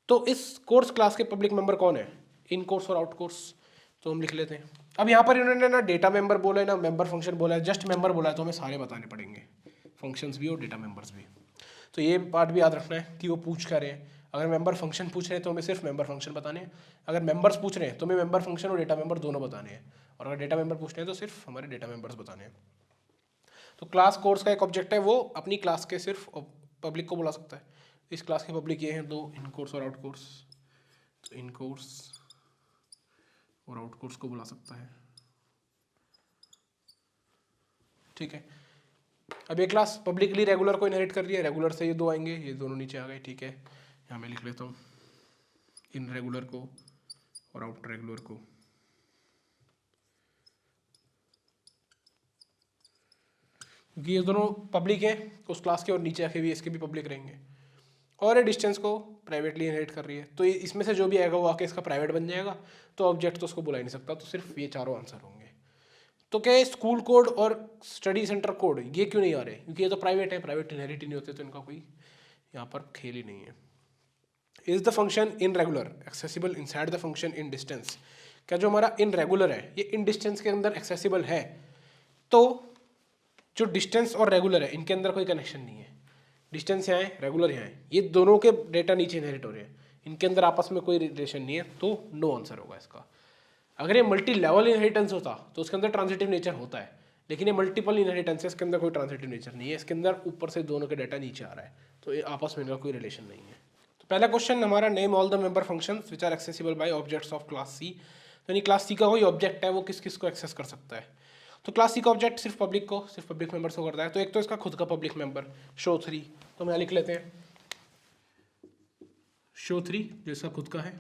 तो इस कोर्स क्लास के पब्लिक मेंबर कौन है? इन कोर्स और आउट कोर्स। तो हम लिख लेते हैं। अब यहाँ पर इन्होंने ना डेटा मेंबर बोला है ना मेंबर फंक्शन बोला है, जस्ट मेंबर बोला है, तो हमें सारे बताने पड़ेंगे, फंक्शंस भी और डेटा मेंबर्स भी। तो ये पार्ट भी याद रखना है कि वो पूछ कर रहे हैं। अगर मेंबर फंक्शन पूछ रहे हैं तो हमें सिर्फ मेंबर फंक्शन बताने हैं, अगर मेंबर्स पूछ रहे हैं तो हमें मेंबर फंक्शन और डेटा मेंबर दोनों बताने हैं, और अगर डेटा मेंबर पूछ रहे हैं तो सिर्फ हमारे डेटा मेंबर्स बताने हैं। तो क्लास कोर्स का एक ऑब्जेक्ट है, वो अपनी क्लास के सिर्फ पब्लिक को बुला सकता है। इस क्लास के पब्लिक ये हैं दो, इन कोर्स और आउट कोर्स। तो इन कोर्स और आउट कोर्स को बुला सकता है। ठीक है, अब ये क्लास पब्लिकली रेगुलर को इनहेरिट कर रही है, रेगुलर से ये दो आएंगे, ये दोनों नीचे आ गए। ठीक है, यहाँ मैं लिख लेता हूँ इन रेगुलर को और आउट रेगुलर को। क्योंकि ये दोनों पब्लिक हैं उस क्लास के, और नीचे आके भी इसके भी पब्लिक रहेंगे, और ये डिस्टेंस को प्राइवेटली इनहेरिट कर रही है। तो इसमें से जो भी आएगा वो आके इसका प्राइवेट बन जाएगा, तो ऑब्जेक्ट तो उसको बुला ही नहीं सकता। तो सिर्फ ये चारों आंसर होंगे। तो क्या स्कूल कोड और स्टडी सेंटर कोड ये क्यों नहीं आ रहे? क्योंकि ये तो प्राइवेट है, प्राइवेट इनहेरिट ही नहीं होते, तो इनका कोई यहाँ पर खेल ही नहीं है। Is the function in regular accessible inside the function in distance. क्या जो हमारा इन रेगुलर है ये इन डिस्टेंस के अंदर एक्सेसिबल है? तो जो डिस्टेंस और रेगुलर है इनके अंदर कोई कनेक्शन नहीं है, डिस्टेंस यहाँ है, रेगुलर यहाँ है, ये दोनों के डेटा नीचे इनहेरिट हो रहे हैं, इनके अंदर आपस में कोई रिलेशन नहीं है, तो नो आंसर होगा इसका। अगर ये मल्टी लेवल इनहेरिटेंस होता तो उसके अंदर ट्रांजिटिव नेचर होता है, लेकिन ये मल्टीपल इनहेरिटेंस है, इसके अंदर कोई ट्रांजिटिव नेचर नहीं है, इसके अंदर ऊपर से दोनों के डेटा नीचे आ रहा है, तो ये आपस में इनका कोई रिलेशन नहीं है। तो पहला क्वेश्चन हमारा, name all the member functions which are accessible by objects of class C. तो यानी क्लास सी का कोई ऑब्जेक्ट है वो किस किस को एक्सेस कर सकता है। तो क्लास सी का ऑब्जेक्ट सिर्फ पब्लिक मेंबर्स को करता है। तो एक तो इसका खुद का पब्लिक मेंबर शो3, तो हम यहाँ लिख लेते हैं शो3 जो इसका खुद का है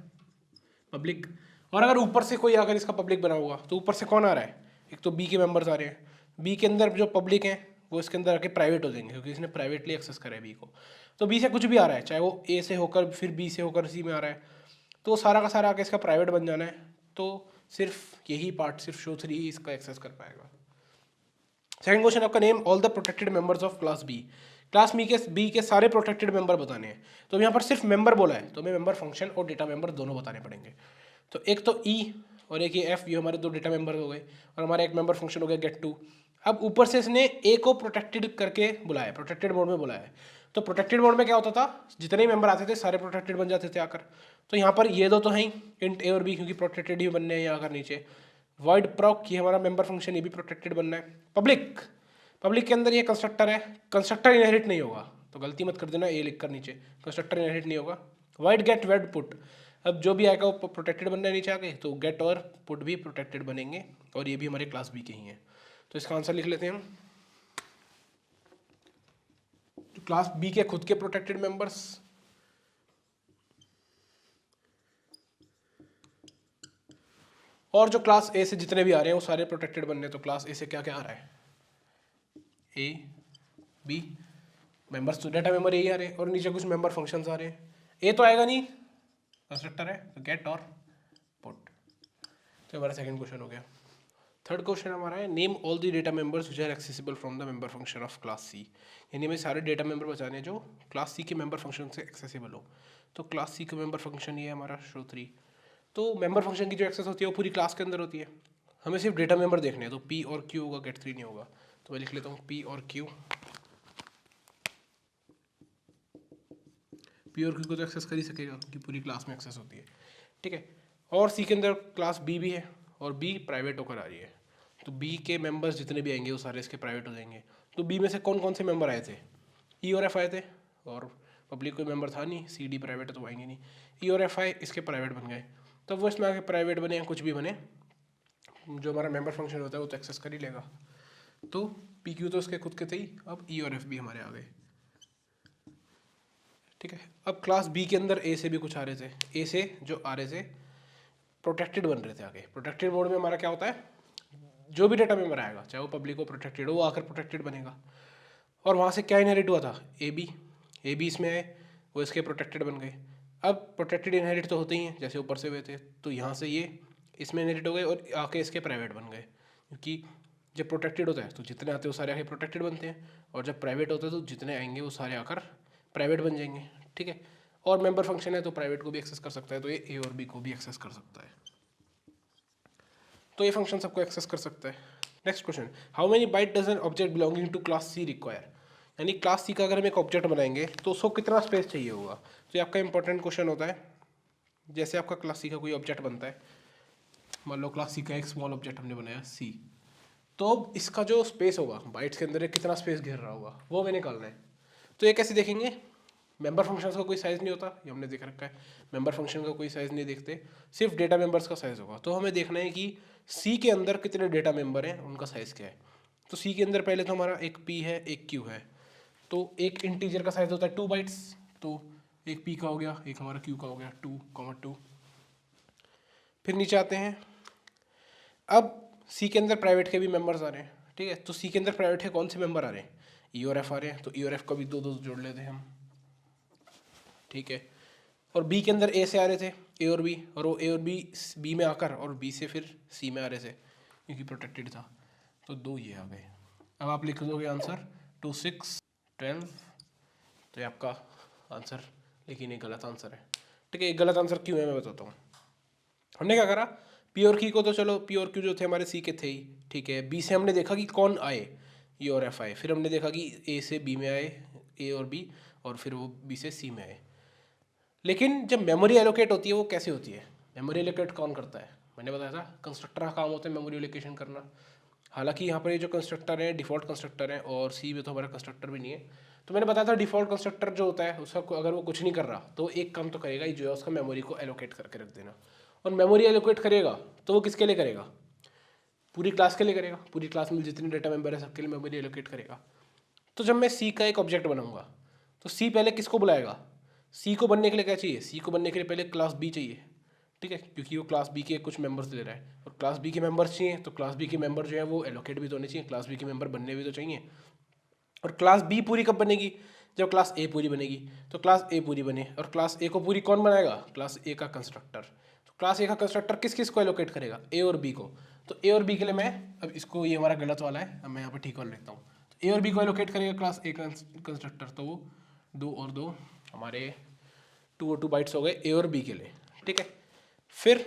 पब्लिक। और अगर ऊपर से कोई अगर इसका पब्लिक बना हुआ तो ऊपर से कौन आ रहा है, एक तो बी के मेंबर्स आ रहे हैं, बी के अंदर जो पब्लिक हैं वो इसके अंदर आके प्राइवेट हो जाएंगे क्योंकि इसने प्राइवेटली एक्सेस करा है बी को। तो बी से कुछ भी आ रहा है, चाहे वो ए से होकर फिर बी से होकर सी में आ रहा है, तो सारा का सारा आके इसका प्राइवेट बन जाना है, तो सिर्फ यही पार्ट सिर्फ शो3 ही इसका एक्सेस कर पाएगा। सेकंड क्वेश्चन आपका, name all the protected members of class B. Class B के सारे प्रोटेक्टेड मेंबर बताने हैं। तो यहाँ पर सिर्फ मेंबर बोला है, तो हमें मेंबर फंक्शन और डेटा मेंबर दोनों बताने पड़ेंगे। तो एक तो ई और एक ये एफ, ये हमारे दो डेटा मेंबर हो गए, और हमारा एक मेंबर फंक्शन हो गया गेट टू। अब ऊपर से इसने ए को प्रोटेक्टेड करके बुलाया, प्रोटेक्टेड मोड में बुलाया है। तो प्रोटेक्टेड मोड में क्या होता था, जितने मेंबर आते थे सारे प्रोटेक्टेड बन जाते थे आकर। तो यहाँ पर ये दो तो हैं इंट ए और बी, क्योंकि प्रोटेक्टेड ही बनने हैं यहाँ आकर नीचे। वॉइड प्रॉक, ये हमारा मेंबर फंक्शन, ये भी प्रोटेक्टेड बनना है। पब्लिक के अंदर ये कंस्ट्रक्टर है, कंस्ट्रक्टर इनहेरिट नहीं होगा, तो गलती मत कर देना ए लिख कर नीचे, कंस्ट्रक्टर इनहेरिट नहीं होगा। वाइड गेट वेड पुट, अब जो भी आएगा वो प्रोटेक्टेड बनना है नीचे आके, तो गेट और पुट भी प्रोटेक्टेड बनेंगे, और ये भी हमारे क्लास बी के ही हैं। तो इसका आंसर लिख लेते हैं हम, तो क्लास बी के खुद के प्रोटेक्टेड मेंबर्स और जो क्लास ए से जितने भी आ रहे हैं वो सारे प्रोटेक्टेड बनने। तो क्लास ए से क्या क्या आ रहा है, ए बी मेंबर्स, तो डेटा मेंबर यही आ रहे हैं, और नीचे कुछ मेंबर फंक्शंस आ रहे हैं। ए तो आएगा नहीं, कंस्ट्रक्टर है, तो गेट और पुट। तो हमारा सेकंड क्वेश्चन हो गया। थर्ड क्वेश्चन हमारा है, name all the data members which are accessible from the member function of class C. यानी हमें सारे डेटा मेंबर बचाने हैं जो क्लास सी के मेंबर फंक्शन से एक्सेसिबल हो। तो क्लास सी का मेंबर फंक्शन ये है हमारा शो3। तो मेंबर फंक्शन की जो एक्सेस होती है वो पूरी क्लास के अंदर होती है, हमें सिर्फ डेटा मेंबर देखने हैं। तो पी और क्यू होगा, गेट 3 नहीं होगा। तो मैं लिख लेता हूँ पी और क्यू को तो एक्सेस कर ही सकेगा क्योंकि पूरी क्लास में एक्सेस होती है, ठीक है। और सी के अंदर क्लास बी भी है, और बी प्राइवेट होकर आ रही है, तो बी के मेंबर्स जितने भी आएंगे वो सारे इसके प्राइवेट हो जाएंगे। तो बी में से कौन कौन से मेंबर आए थे, ई और एफ आए थे, और पब्लिक कोई मेंबर था नहीं, सी डी प्राइवेट है तो आएंगे नहीं। ई और एफ आए, इसके प्राइवेट बन गए, तब वो इसमें आके प्राइवेट बने या कुछ भी बने, जो हमारा मेंबर फंक्शन होता है वो तो एक्सेस कर ही लेगा। तो पी क्यू तो उसके खुद के थे ही, अब ई और एफ भी हमारे आ गए, ठीक है। अब क्लास बी के अंदर ए से भी कुछ आ रहे थे, ए से जो आ रहे थे प्रोटेक्टेड बन रहे थे आगे। प्रोटेक्टेड मोड में हमारा क्या होता है, जो भी डेटा मेंबर आएगा चाहे वो पब्लिक हो प्रोटेक्टेड हो, वो आकर प्रोटेक्टेड बनेगा। और वहाँ से क्या इनहेरिट हुआ था, ए बी इसमें आए, वो इसके प्रोटेक्टेड बन गए। अब प्रोटेक्टेड इनहेरिट तो होते ही हैं, जैसे ऊपर से हुए थे, तो यहाँ से ये इसमें इनहेरिट हो गए और आके इसके प्राइवेट बन गए, क्योंकि जब प्रोटेक्टेड होता है तो जितने आते हैं वो सारे आके प्रोटेक्टेड बनते हैं, और जब प्राइवेट होता है तो जितने आएंगे वो सारे आकर प्राइवेट बन जाएंगे, ठीक है। और मेंबर फंक्शन है तो प्राइवेट को भी एक्सेस कर सकता है, तो ये ए और बी को भी एक्सेस कर सकता है, तो ये फंक्शन सबको एक्सेस कर सकता है। Next question, how many byte does an object belonging to class C require. यानी क्लास सी का अगर हम एक ऑब्जेक्ट बनाएंगे तो उसको कितना स्पेस चाहिए होगा। तो ये आपका इंपॉर्टेंट क्वेश्चन होता है। जैसे आपका क्लास सी का कोई ऑब्जेक्ट बनता है, मान लो क्लास सी का एक स्मॉल ऑब्जेक्ट हमने बनाया सी, तो इसका जो स्पेस होगा बाइट्स के अंदर कितना स्पेस घेर रहा होगा वो हमें निकालना है। तो ये कैसे देखेंगे, मेंबर फंक्शन का कोई साइज़ नहीं होता, ये हमने देख रखा है, मेंबर फंक्शन का कोई साइज़ नहीं देखते, सिर्फ डेटा मेंबर्स का साइज़ होगा। तो हमें देखना है कि सी के अंदर कितने डेटा मेंबर हैं, उनका साइज़ क्या है। तो सी के अंदर पहले तो हमारा एक पी है एक क्यू है, तो एक इंटीजर का साइज़ होता है 2 बाइट्स, तो एक पी का हो गया, एक हमारा क्यू का हो गया 2,2। फिर नीचे आते हैं, अब सी के अंदर प्राइवेट के भी मेंबर्स आ रहे हैं, ठीक है। तो सी के अंदर प्राइवेट है कौन से मेंबर आ रहे हैं, ई और एफ आ रहे हैं, तो ई और एफ का भी दो जोड़ लेते हैं हम, ठीक है। और बी के अंदर ए से आ रहे थे ए और बी, और वो ए और बी में आकर और बी से फिर सी में आ रहे थे क्योंकि प्रोटेक्टेड था, तो 2 ये आ गए। अब आप लिख दोगे आंसर 2, 6, 12, तो ये आपका आंसर, लेकिन ये गलत आंसर है, ठीक है। ये गलत आंसर क्यों है मैं बताता हूँ। हमने क्या करा, पी और क्यू को तो चलो पी और क्यू जो थे हमारे सी के थे ही, ठीक है। बी से हमने देखा कि कौन आए, ई और एफ आए, फिर हमने देखा कि ए से बी में आए ए और बी, और फिर वो बी से सी में आए। लेकिन जब मेमोरी एलोकेट होती है वो कैसे होती है? मेमोरी एलोकेट कौन करता है? मैंने बताया था कंस्ट्रक्टर का काम होता है मेमोरी एलोकेशन करना। हालांकि यहाँ पर ये जो कंस्ट्रक्टर है डिफ़ॉल्ट कंस्ट्रक्टर है, और सी में तो हमारा कंस्ट्रक्टर भी नहीं है। तो मैंने बताया था डिफ़ॉल्ट कंस्ट्रक्टर जो होता है उसका अगर वो कुछ नहीं कर रहा तो एक काम तो करेगा ही, जो है उसका मेमोरी को एलोकेट करके रख देना। और मेमोरी एलोकेट करेगा तो वो किसके लिए करेगा? पूरी क्लास के लिए करेगा, पूरी क्लास में जितने डेटा मेंबर है सबके लिए मेमोरी एलोकेट करेगा। तो जब मैं सी का एक ऑब्जेक्ट बनाऊंगा तो सी पहले किसको बुलाएगा? सी को बनने के लिए क्या चाहिए? सी को बनने के लिए पहले क्लास बी चाहिए, ठीक है, क्योंकि वो क्लास बी के कुछ मेंबर्स ले रहा है, और क्लास बी के मेंबर्स चाहिए तो क्लास बी के मेंबर जो है वो एलोकेट भी तो होने चाहिए, क्लास बी के मेंबर बनने भी तो चाहिए। और क्लास बी पूरी कब बनेगी? जब क्लास ए पूरी बनेगी। तो क्लास ए पूरी बने, और क्लास ए को पूरी कौन बनाएगा? क्लास ए का कंस्ट्रक्टर। तो क्लास ए का कंस्ट्रक्टर किस किस को एलोकेट करेगा? ए और बी को। तो ए और बी के लिए मैं अब इसको, ये हमारा गलत वाला है, अब मैं यहाँ पर ठीक वाला लिखता हूँ। तो ए और बी को एलोकेट करेगा क्लास ए का कंस्ट्रक्टर, तो वो 2 और 2 हमारे 2 और 2 बाइट्स हो गए ए और बी के लिए, ठीक है। फिर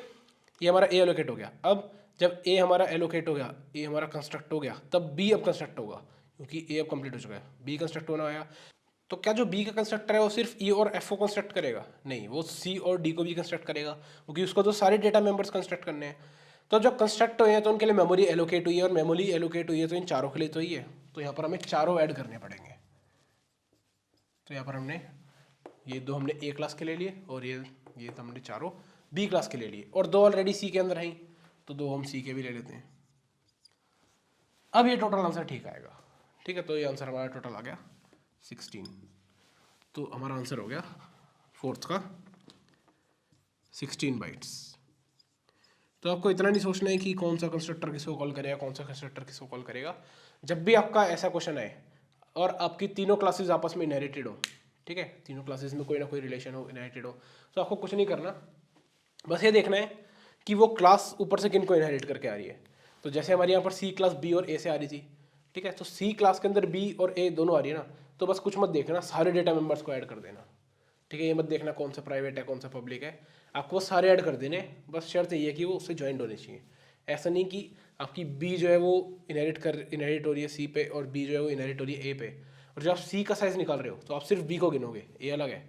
ये हमारा ए एलोकेट हो गया। अब जब ए हमारा एलोकेट हो गया, ए हमारा कंस्ट्रक्ट हो गया, तब बी अब कंस्ट्रक्ट होगा, क्योंकि ए अब कंप्लीट हो चुका है, बी कंस्ट्रक्ट होना आया। तो क्या जो बी का कंस्ट्रक्टर है वो सिर्फ ई और एफ को कंस्ट्रक्ट करेगा? नहीं, वो सी और डी को भी कंस्ट्रक्ट करेगा, क्योंकि उसको तो सारे डेटा मेंबर्स कंस्ट्रक्ट करने हैं। तो जब कंस्ट्रक्ट हुए हैं तो उनके लिए मेमोरी एलोकेट हुई है, और मेमोरी एलोकेट हुई है तो इन चारों के लिए तो ही है। तो यहाँ पर हमें चारों ऐड करने पड़ेंगे। तो यहाँ पर हमने ये 2 हमने ए क्लास के ले लिए, और ये तो हमने चारों बी क्लास के ले लिए, और 2 ऑलरेडी सी के अंदर हैं, तो 2 हम सी के भी ले लेते हैं। अब ये टोटल आंसर ठीक आएगा, ठीक है। तो ये आंसर हमारा टोटल आ गया 16। तो हमारा आंसर हो गया फोर्थ का 16 बाइट्स। तो आपको इतना नहीं सोचना है कि कौन सा कंस्ट्रक्टर किसको कॉल करेगा, कौन सा कंस्ट्रक्टर किसको कॉल करेगा। जब भी आपका ऐसा क्वेश्चन आए और आपकी तीनों क्लासेस आपस में इनहेरिटेड हो, ठीक है, तीनों क्लासेस में कोई ना कोई रिलेशन हो, इनहेरिटेड हो, तो आपको कुछ नहीं करना, बस ये देखना है कि वो क्लास ऊपर से किन को इनहेरिट करके आ रही है। तो जैसे हमारे यहाँ पर सी क्लास बी और ए से आ रही थी, ठीक है, तो सी क्लास के अंदर बी और ए दोनों आ रही है ना, तो बस कुछ मत देखना, सारे डेटा मेंबर्स को ऐड कर देना, ठीक है। ये मत देखना कौन सा प्राइवेट है कौन सा पब्लिक है, आपको वो सारे ऐड कर देने, बस शर्त ये है कि वो उससे ज्वाइंट होने चाहिए। ऐसा नहीं कि आपकी बी जो है वो इनहेरिट हो रही है सी पे, और बी जो है वो इनहेरिट हो रही है ए पे, और जब आप सी का साइज निकाल रहे हो तो आप सिर्फ बी को गिनोगे, ए अलग है।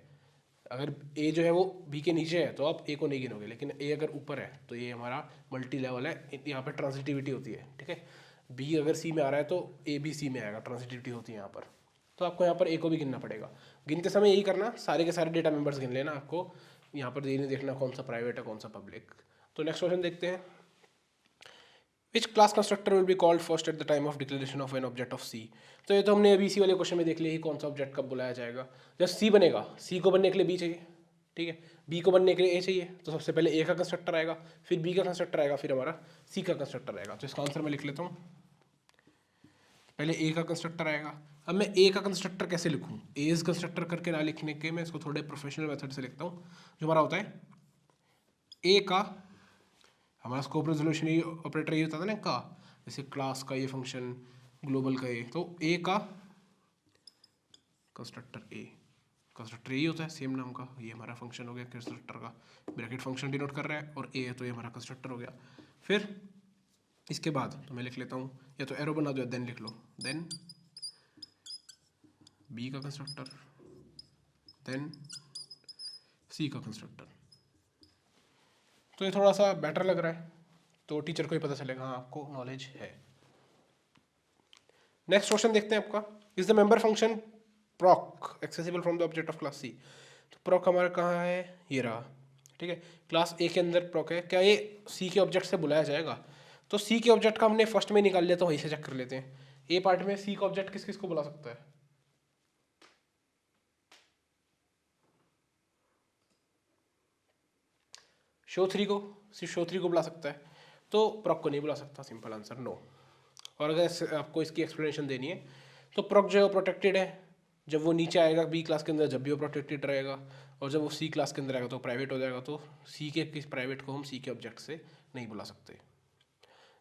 अगर ए जो है वो बी के नीचे है तो आप ए को नहीं गिनोगे, लेकिन ए अगर ऊपर है तो ये हमारा मल्टी लेवल है, यहाँ पर ट्रांसिटिविटी होती है, ठीक है। बी अगर सी में आ रहा है तो ए भी सी में आएगा, ट्रांसिटिविटी होती है यहाँ पर। तो आपको यहाँ पर ए को भी गिनना पड़ेगा। गिनते समय यही करना, सारे के सारे डेटा मेंबर्स गिन लेना, आपको यहाँ पर ये नहीं देखना कौन सा प्राइवेट है कौन सा पब्लिक। तो नेक्स्ट क्वेश्चन देखते हैं। Which class constructor will be called first at the time of declaration of an object of C. तो ये तो हमने अभी सी वाले क्वेश्चन में देख लिया कि कौन सा ऑब्जेक्ट कब बुलाया जाएगा। जब सी बनेगा, सी को बनने के लिए बी चाहिए, ठीक है, बी को बनने के लिए ए चाहिए, तो सबसे पहले ए का कंस्ट्रक्टर आएगा, फिर बी का कंस्ट्रक्टर आएगा, फिर हमारा सी का कंस्ट्रक्टर आएगा। तो इसका आंसर मैं लिख लेता हूँ, पहले ए का कंस्ट्रक्टर आएगा। अब मैं ए का कंस्ट्रक्टर कैसे लिखूँ? एज कंस्ट्रक्टर करके ना लिखने के मैं इसको थोड़े प्रोफेशनल मेथड से लिखता हूँ। जो हमारा होता है ए का, हमारा स्कोप रेजोल्यूशन ये ऑपरेटर ये होता था ना का, जैसे क्लास का ये फंक्शन, ग्लोबल का ये, तो ए का कंस्ट्रक्टर कंस्ट्रक्टर ये होता है सेम नाम का, ये हमारा फंक्शन हो गया कंस्ट्रक्टर का, ब्रैकेट फंक्शन डिनोट कर रहा है, और ए है तो ये हमारा कंस्ट्रक्टर हो गया। फिर इसके बाद तो मैं लिख लेता हूँ, या तो एरो बना दो या देन लिख लो, देन बी का कंस्ट्रक्टर, देन सी का कंस्ट्रक्टर। तो ये थोड़ा सा बेटर लग रहा है, तो टीचर को ही पता चलेगा हाँ आपको नॉलेज है। नेक्स्ट क्वेश्चन देखते हैं आपका, is the member function proc accessible from the object of class C. तो प्रॉक हमारा कहाँ है? ये रहा, ठीक है, क्लास ए के अंदर प्रॉक है। क्या ये सी के ऑब्जेक्ट से बुलाया जाएगा? तो सी के ऑब्जेक्ट का हमने फर्स्ट में निकाल लिया, तो वहीं से चेक कर लेते हैं। ए पार्ट में सी का ऑब्जेक्ट किस किस को बुला सकता है? शो थ्री को, सिर्फ शो थ्री को बुला सकता है, तो प्रॉक को नहीं बुला सकता, सिंपल आंसर नो। और अगर आपको इसकी एक्सप्लेनेशन देनी है तो प्रॉक जो है वो प्रोटेक्टेड है, जब वो नीचे आएगा बी क्लास के अंदर जब भी वो प्रोटेक्टेड रहेगा, और जब वो सी क्लास के अंदर आएगा तो प्राइवेट हो जाएगा। तो सी के किस प्राइवेट को हम सी के ऑब्जेक्ट से नहीं बुला सकते।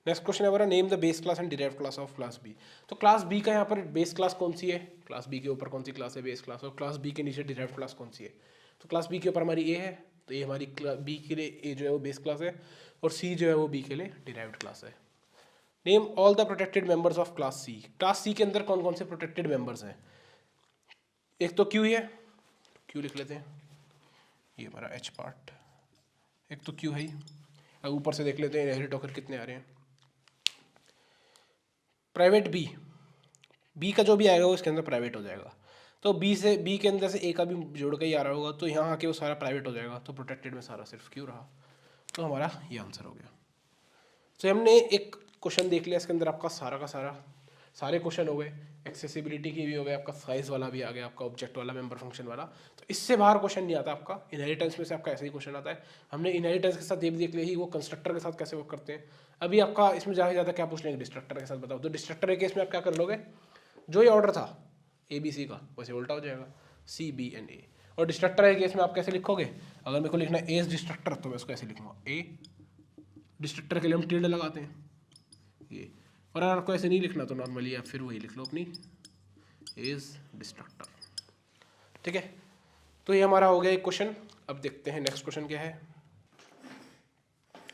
नेक्स्ट क्वेश्चन है हमारा, name the base class and derived class of class B. तो क्लास बी का यहाँ पर बेस क्लास कौन सी है? क्लास बी के ऊपर कौन सी क्लास है? Base class. और क्लास बी के नीचे डिराइव्ड क्लास कौन सी है? तो क्लास बी के ऊपर हमारी ए है, तो ये हमारी बी के लिए ए जो है वो बेस क्लास है, और सी जो है वो बी के लिए डिराइव्ड क्लास है। Name all the protected members of class C. Class C के अंदर कौन कौन से प्रोटेक्टेड मेंबर्स हैं? एक तो क्यू ही है, क्यू लिख लेते हैं, ये हमारा एच पार्ट, एक तो क्यू है ही। अब ऊपर से देख लेते हैं इनहेरिट होकर कितने आ रहे हैं। प्राइवेट बी, बी का जो भी आएगा वो इसके अंदर प्राइवेट हो जाएगा। तो बी के अंदर से ए का भी जोड़ के ही आ रहा होगा, तो यहाँ आके वो सारा प्राइवेट हो जाएगा, तो प्रोटेक्टेड में सारा सिर्फ क्यू रहा। तो हमारा ये आंसर हो गया। तो हमने एक क्वेश्चन देख लिया, इसके अंदर आपका सारा का सारा सारे क्वेश्चन हो गए, एक्सेसिबिलिटी की भी हो गए, आपका साइज वाला भी आ गया, आपका ऑब्जेक्ट वाला, मेंबर फंक्शन वाला। तो इससे बाहर क्वेश्चन नहीं आता आपका। इनहेरिटेंस में से आपका ऐसे ही क्वेश्चन आता है। हमने इनहेरिटेंस के साथ ये भी देख लिया ही वो कंस्ट्रक्टर के साथ कैसे वर्क करते हैं। अभी आपका इसमें ज़्यादा क्या पूछ लेंगे, डिस्ट्रक्टर के साथ बताओ। तो डिस्ट्रक्टर के केस में आप क्या कर लोगे, जो ये ऑर्डर था ए बी सी का वैसे उल्टा हो जाएगा, सी बी एंड ए। और डिस्ट्रक्टर के केस में आप कैसे लिखोगे, अगर मेरे को लिखना है ए इज डिस्ट्रक्टर तो मैं उसको ऐसे लिखूंगा, ए डिस्ट्रक्टर के लिए हम टिल्ड लगाते हैं ये। और अगर आपको ऐसे नहीं लिखना तो नॉर्मली आप फिर वही लिख लो अपनी इज डिस्ट्रक्टर। ठीक है, तो ये हमारा हो गया एक क्वेश्चन। अब देखते हैं नेक्स्ट क्वेश्चन क्या है।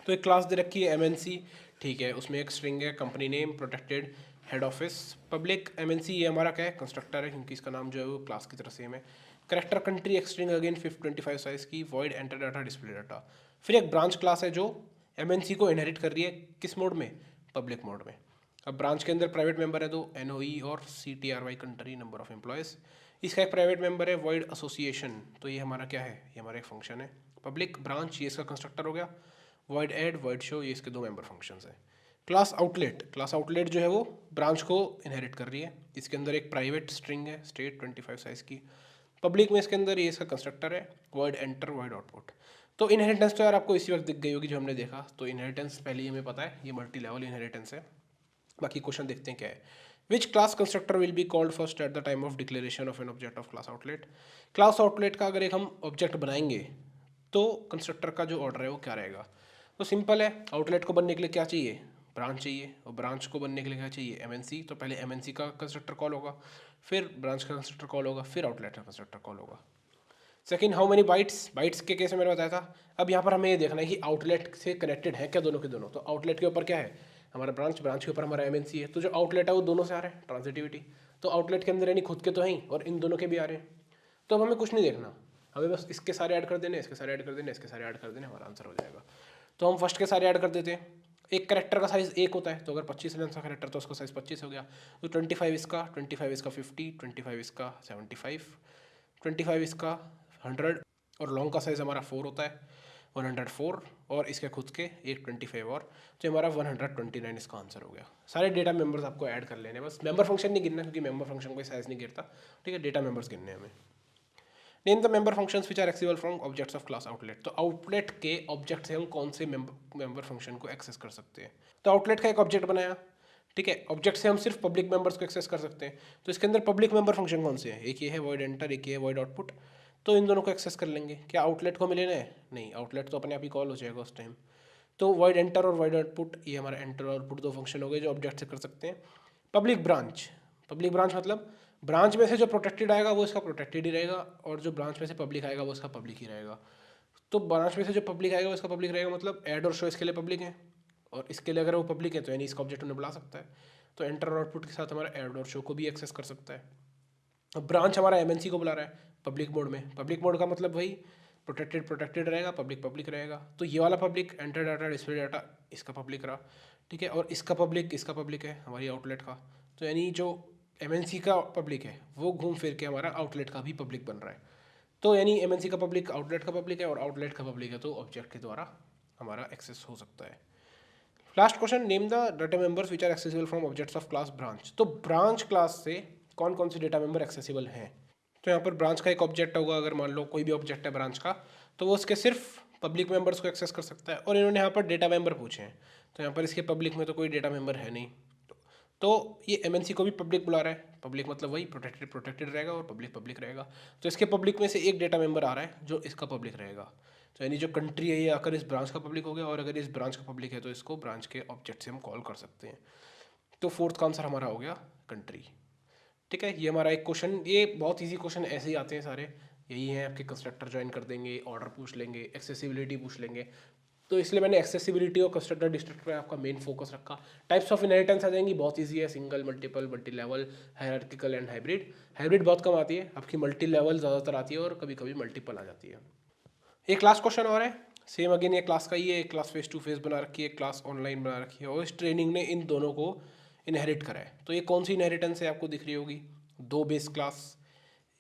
तो एक क्लास दे रखी है एमएनसी, ठीक है, उसमें एक स्ट्रिंग है company name, protected, head office, public. MNC ये हमारा क्या है, कंस्ट्रक्टर है, क्योंकि इसका नाम जो है वो क्लास की तरह सेम है। करेक्टर कंट्री एक स्ट्रिंग अगेन 525 साइज की, void enter data display data. फिर एक ब्रांच क्लास है जो एमएनसी को इनहेरिट कर रही है, किस मोड में, पब्लिक मोड में। अब ब्रांच के अंदर प्राइवेट मेंबर है तो एनओई और CTRY country, number of employees. इसका एक प्राइवेट मेंबर है वॉइड एसोसिएशन, तो ये हमारा क्या है, ये हमारा एक फंक्शन है। पब्लिक ब्रांच ये इसका कंस्ट्रक्टर हो गया। वॉइड ऐड, वॉइड शो, ये इसके दो मेंबर फंक्शंस हैं। क्लास आउटलेट, क्लास आउटलेट जो है वो ब्रांच को इनहेरिट कर रही है। इसके अंदर एक प्राइवेट स्ट्रिंग है स्टेट 25 साइज की। पब्लिक में इसके अंदर ये इसका कंस्ट्रक्टर है, वॉइड एंटर, वॉइड आउटपुट। तो इनहेरिटेंस तो यार आपको इसी वक्त दिख गई होगी जो हमने देखा। तो इनहेरिटेंस पहले ही हमें पता है, ये मल्टी लेवल इनहेरिटेंस है। बाकी क्वेश्चन देखते हैं क्या है। विच class constructor will be called first at the time of declaration of an object of class outlet. Class outlet का अगर एक हम ऑब्जेक्ट बनाएंगे तो कंस्ट्रक्टर का जो ऑर्डर है वो क्या रहेगा। तो सिंपल है, आउटलेट को बनने के लिए क्या चाहिए, ब्रांच चाहिए, और ब्रांच को बनने के लिए क्या चाहिए, एमएनसी। तो पहले एमएनसी का कंस्ट्रक्टर कॉल होगा, फिर ब्रांच का कंस्ट्रक्टर कॉल होगा, फिर आउटलेट का कंस्ट्रक्टर कॉल होगा। Second, how many bytes, bytes के केस में मैंने बताया था। अब यहाँ पर हमें ये देखना है कि आउटलेट से कनेक्टेड है क्या दोनों के दोनों। तो आउटलेट के ऊपर क्या है, हमारा ब्रांच, ब्रांच के ऊपर हमारा एमएनसी है। तो जो आउटलेट है वो दोनों से आ रहा है, ट्रांजिटिविटी। तो आउटलेट के अंदर यानी खुद के तो हैं और इन दोनों के भी आ रहे हैं। तो अब हमें कुछ नहीं देखना, हमें बस इसके सारे ऐड कर देने, इसके सारे ऐड कर देने, इसके सारे ऐड कर देने, हमारा आंसर हो जाएगा। तो हम फर्स्ट के सारे ऐड कर देते हैं। एक करेक्टर का साइज़ 1 होता है, तो अगर 25 लेंथ का करेक्टर तो उसका साइज़ 25 हो गया। तो 25 इसका, 25 इसका 50, 25 इसका 75, 25 इसका 100, और लॉन्ग का साइज़ हमारा 4 होता है, 104, और इसके खुद के एक 25 और, तो हमारा 129 इसका आंसर हो गया। सारे डेटा मेंबर्स आपको ऐड कर लेने, बस मेंबर फंक्शन नहीं गिनना, क्योंकि मेंबर फंक्शन कोई साइज़ नहीं गिरता। ठीक है, डेटा मेंबर्स गिनने हमें। Name the member functions which are accessible from objects of class outlet. तो आउटलेट के ऑब्जेक्ट से हम कौन से मेंबर फंक्शन को एक्सेस कर सकते हैं। तो आउटलेट का एक ऑब्जेक्ट बनाया, ठीक है, ऑब्जेक्ट से हम सिर्फ पब्लिक मेंबर्स को एक्सेस कर सकते हैं। तो इसके अंदर पब्लिक मेंबर फंक्शन कौन से हैं, एक ये है वॉइड एंटर, एक ये है वॉइड आउटपुट। तो इन दोनों को एक्सेस कर लेंगे। क्या आउटलेट को मिलेना है, नहीं, आउटलेट तो अपने आप ही कॉल हो जाएगा उस टाइम। तो वॉइड एंटर और वॉइड आउटपुट, ये हमारा एंटर और आउटपुट दो फंक्शन हो गए जो ऑब्जेक्ट से कर सकते हैं। पब्लिक ब्रांच, पब्लिक ब्रांच मतलब ब्रांच में से जो प्रोटेक्टेड आएगा वो इसका प्रोटेक्टेड ही रहेगा, और जो ब्रांच में से पब्लिक आएगा वो इसका पब्लिक ही रहेगा। तो ब्रांच में से जो पब्लिक आएगा वो इसका पब्लिक रहेगा, मतलब ऐड और शो इसके लिए पब्लिक है, और इसके लिए अगर वो पब्लिक है तो यानी इसका ऑब्जेक्ट उन्हें बुला सकता है। तो एंटर और आउटपुट के साथ हमारा ऐड और शो को भी एक्सेस कर सकता है। अब ब्रांच हमारा एमएनसी को बुला रहा है पब्लिक मोड में। पब्लिक मोड का मतलब वही प्रोटेक्टेड प्रोटेक्टेड रहेगा, पब्लिक पब्लिक रहेगा। तो ये वाला public enter data, display data, इसका पब्लिक रहा, ठीक है, और इसका पब्लिक है हमारी आउटलेट का। तो यानी जो एमएनसी का पब्लिक है वो घूम फिर के हमारा आउटलेट का भी पब्लिक बन रहा है। तो यानी एमएनसी का पब्लिक आउटलेट का पब्लिक है, और आउटलेट का पब्लिक है तो ऑब्जेक्ट के द्वारा हमारा एक्सेस हो सकता है। Last question, name the data members which are accessible from objects of class branch. तो ब्रांच क्लास से कौन कौन से डेटा मेंबर एक्सेसिबल हैं। तो यहाँ पर ब्रांच का एक ऑब्जेक्ट होगा, अगर मान लो कोई भी ऑब्जेक्ट है ब्रांच का, तो वो उसके सिर्फ पब्लिक मेंबर्स को एक्सेस कर सकता है। और इन्होंने यहाँ पर डेटा मेंबर पूछे हैं, तो यहाँ पर इसके पब्लिक में तो कोई डेटा मेंबर है नहीं। तो ये एमएनसी को भी पब्लिक बुला रहा है, पब्लिक मतलब वही प्रोटेक्टेड प्रोटेक्टेड रहेगा और पब्लिक पब्लिक रहेगा। तो इसके पब्लिक में से एक डेटा मेंबर आ रहा है जो इसका पब्लिक रहेगा। तो यानी जो कंट्री है ये आकर इस ब्रांच का पब्लिक हो गया, और अगर इस ब्रांच का पब्लिक है तो इसको ब्रांच के ऑब्जेक्ट से हम कॉल कर सकते हैं। तो फोर्थ का आंसर हमारा हो गया कंट्री। ठीक है, ये हमारा एक क्वेश्चन, ये बहुत इजी क्वेश्चन ऐसे ही आते हैं सारे, यही है आपके कंस्ट्रक्टर ज्वाइन कर देंगे, ऑर्डर पूछ लेंगे, एक्सेसिबिलिटी पूछ लेंगे, तो इसलिए मैंने एक्सेसिबिलिटी और कंस्ट्रक्टर डिस्ट्रक्टर पे आपका मेन फोकस रखा। टाइप्स ऑफ इनहेरिटेंस आ जाएंगी, बहुत ईजी है, single, multiple, multi level, hierarchical and hybrid. Hybrid बहुत कम आती है, आपकी मल्टी लेवल ज़्यादातर आती है और कभी कभी मल्टीपल आ जाती है। एक लास्ट क्वेश्चन और है, सेम अगेन ये क्लास का ही है, एक क्लास फेस टू फेस बना रखी है, एक क्लास ऑनलाइन बना रखी है और इस ट्रेनिंग ने इन दोनों को इनहेरिट करा है। तो ये कौन सी इनहेरिटेंस है आपको दिख रही होगी, 2 बेस क्लास,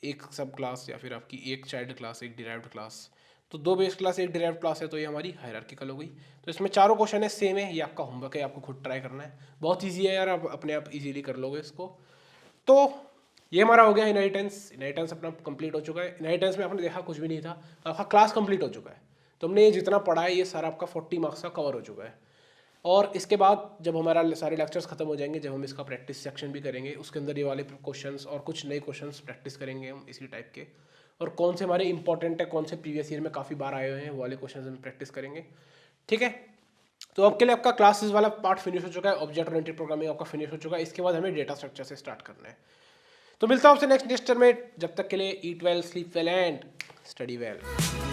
एक सब क्लास, या फिर आपकी एक चाइल्ड क्लास, एक डिराइव्ड क्लास। तो 2 बेस क्लास, एक डिराइव्ड क्लास है, तो ये हमारी हायरार्किकल हो गई। तो इसमें चारों क्वेश्चन है सेम है, ये आपका होमवर्क है, आपको खुद ट्राई करना है, बहुत ईजी है यार, आप अपने आप इजीली कर लोगे इसको। तो ये हमारा हो गया इनहेरिटेंस। इनहेरिटेंस अपना कंप्लीट हो चुका है। इनहेरिटेंस में आपने देखा कुछ भी नहीं था, आपका क्लास कंप्लीट हो चुका है। तो हमने ये जितना पढ़ा है ये सारा आपका 40 मार्क्स का कवर हो चुका है। और इसके बाद जब हमारा सारे लेक्चर्स खत्म हो जाएंगे, जब हम इसका प्रैक्टिस सेक्शन भी करेंगे, उसके अंदर ये वाले क्वेश्चंस और कुछ नए क्वेश्चंस प्रैक्टिस करेंगे हम इसी टाइप के, और कौन से हमारे इंपॉर्टेंट है, कौन से प्रीवियस ईयर में काफ़ी बार आए हुए हैं, वो वाले क्वेश्चंस हम प्रैक्टिस करेंगे। ठीक है, तो अब के लिए आपका क्लासेस वाला पार्ट फिनिश हो चुका है, ऑब्जेक्ट ओरिएंटेड प्रोग्रामिंग आपका फिनिश हो चुका है। इसके बाद हमें डेटा स्ट्रक्चर से स्टार्ट करना है। तो मिलता हूँ आपसे नेक्स्ट लेक्चर में, जब तक के लिए ईट well, sleep well and study well.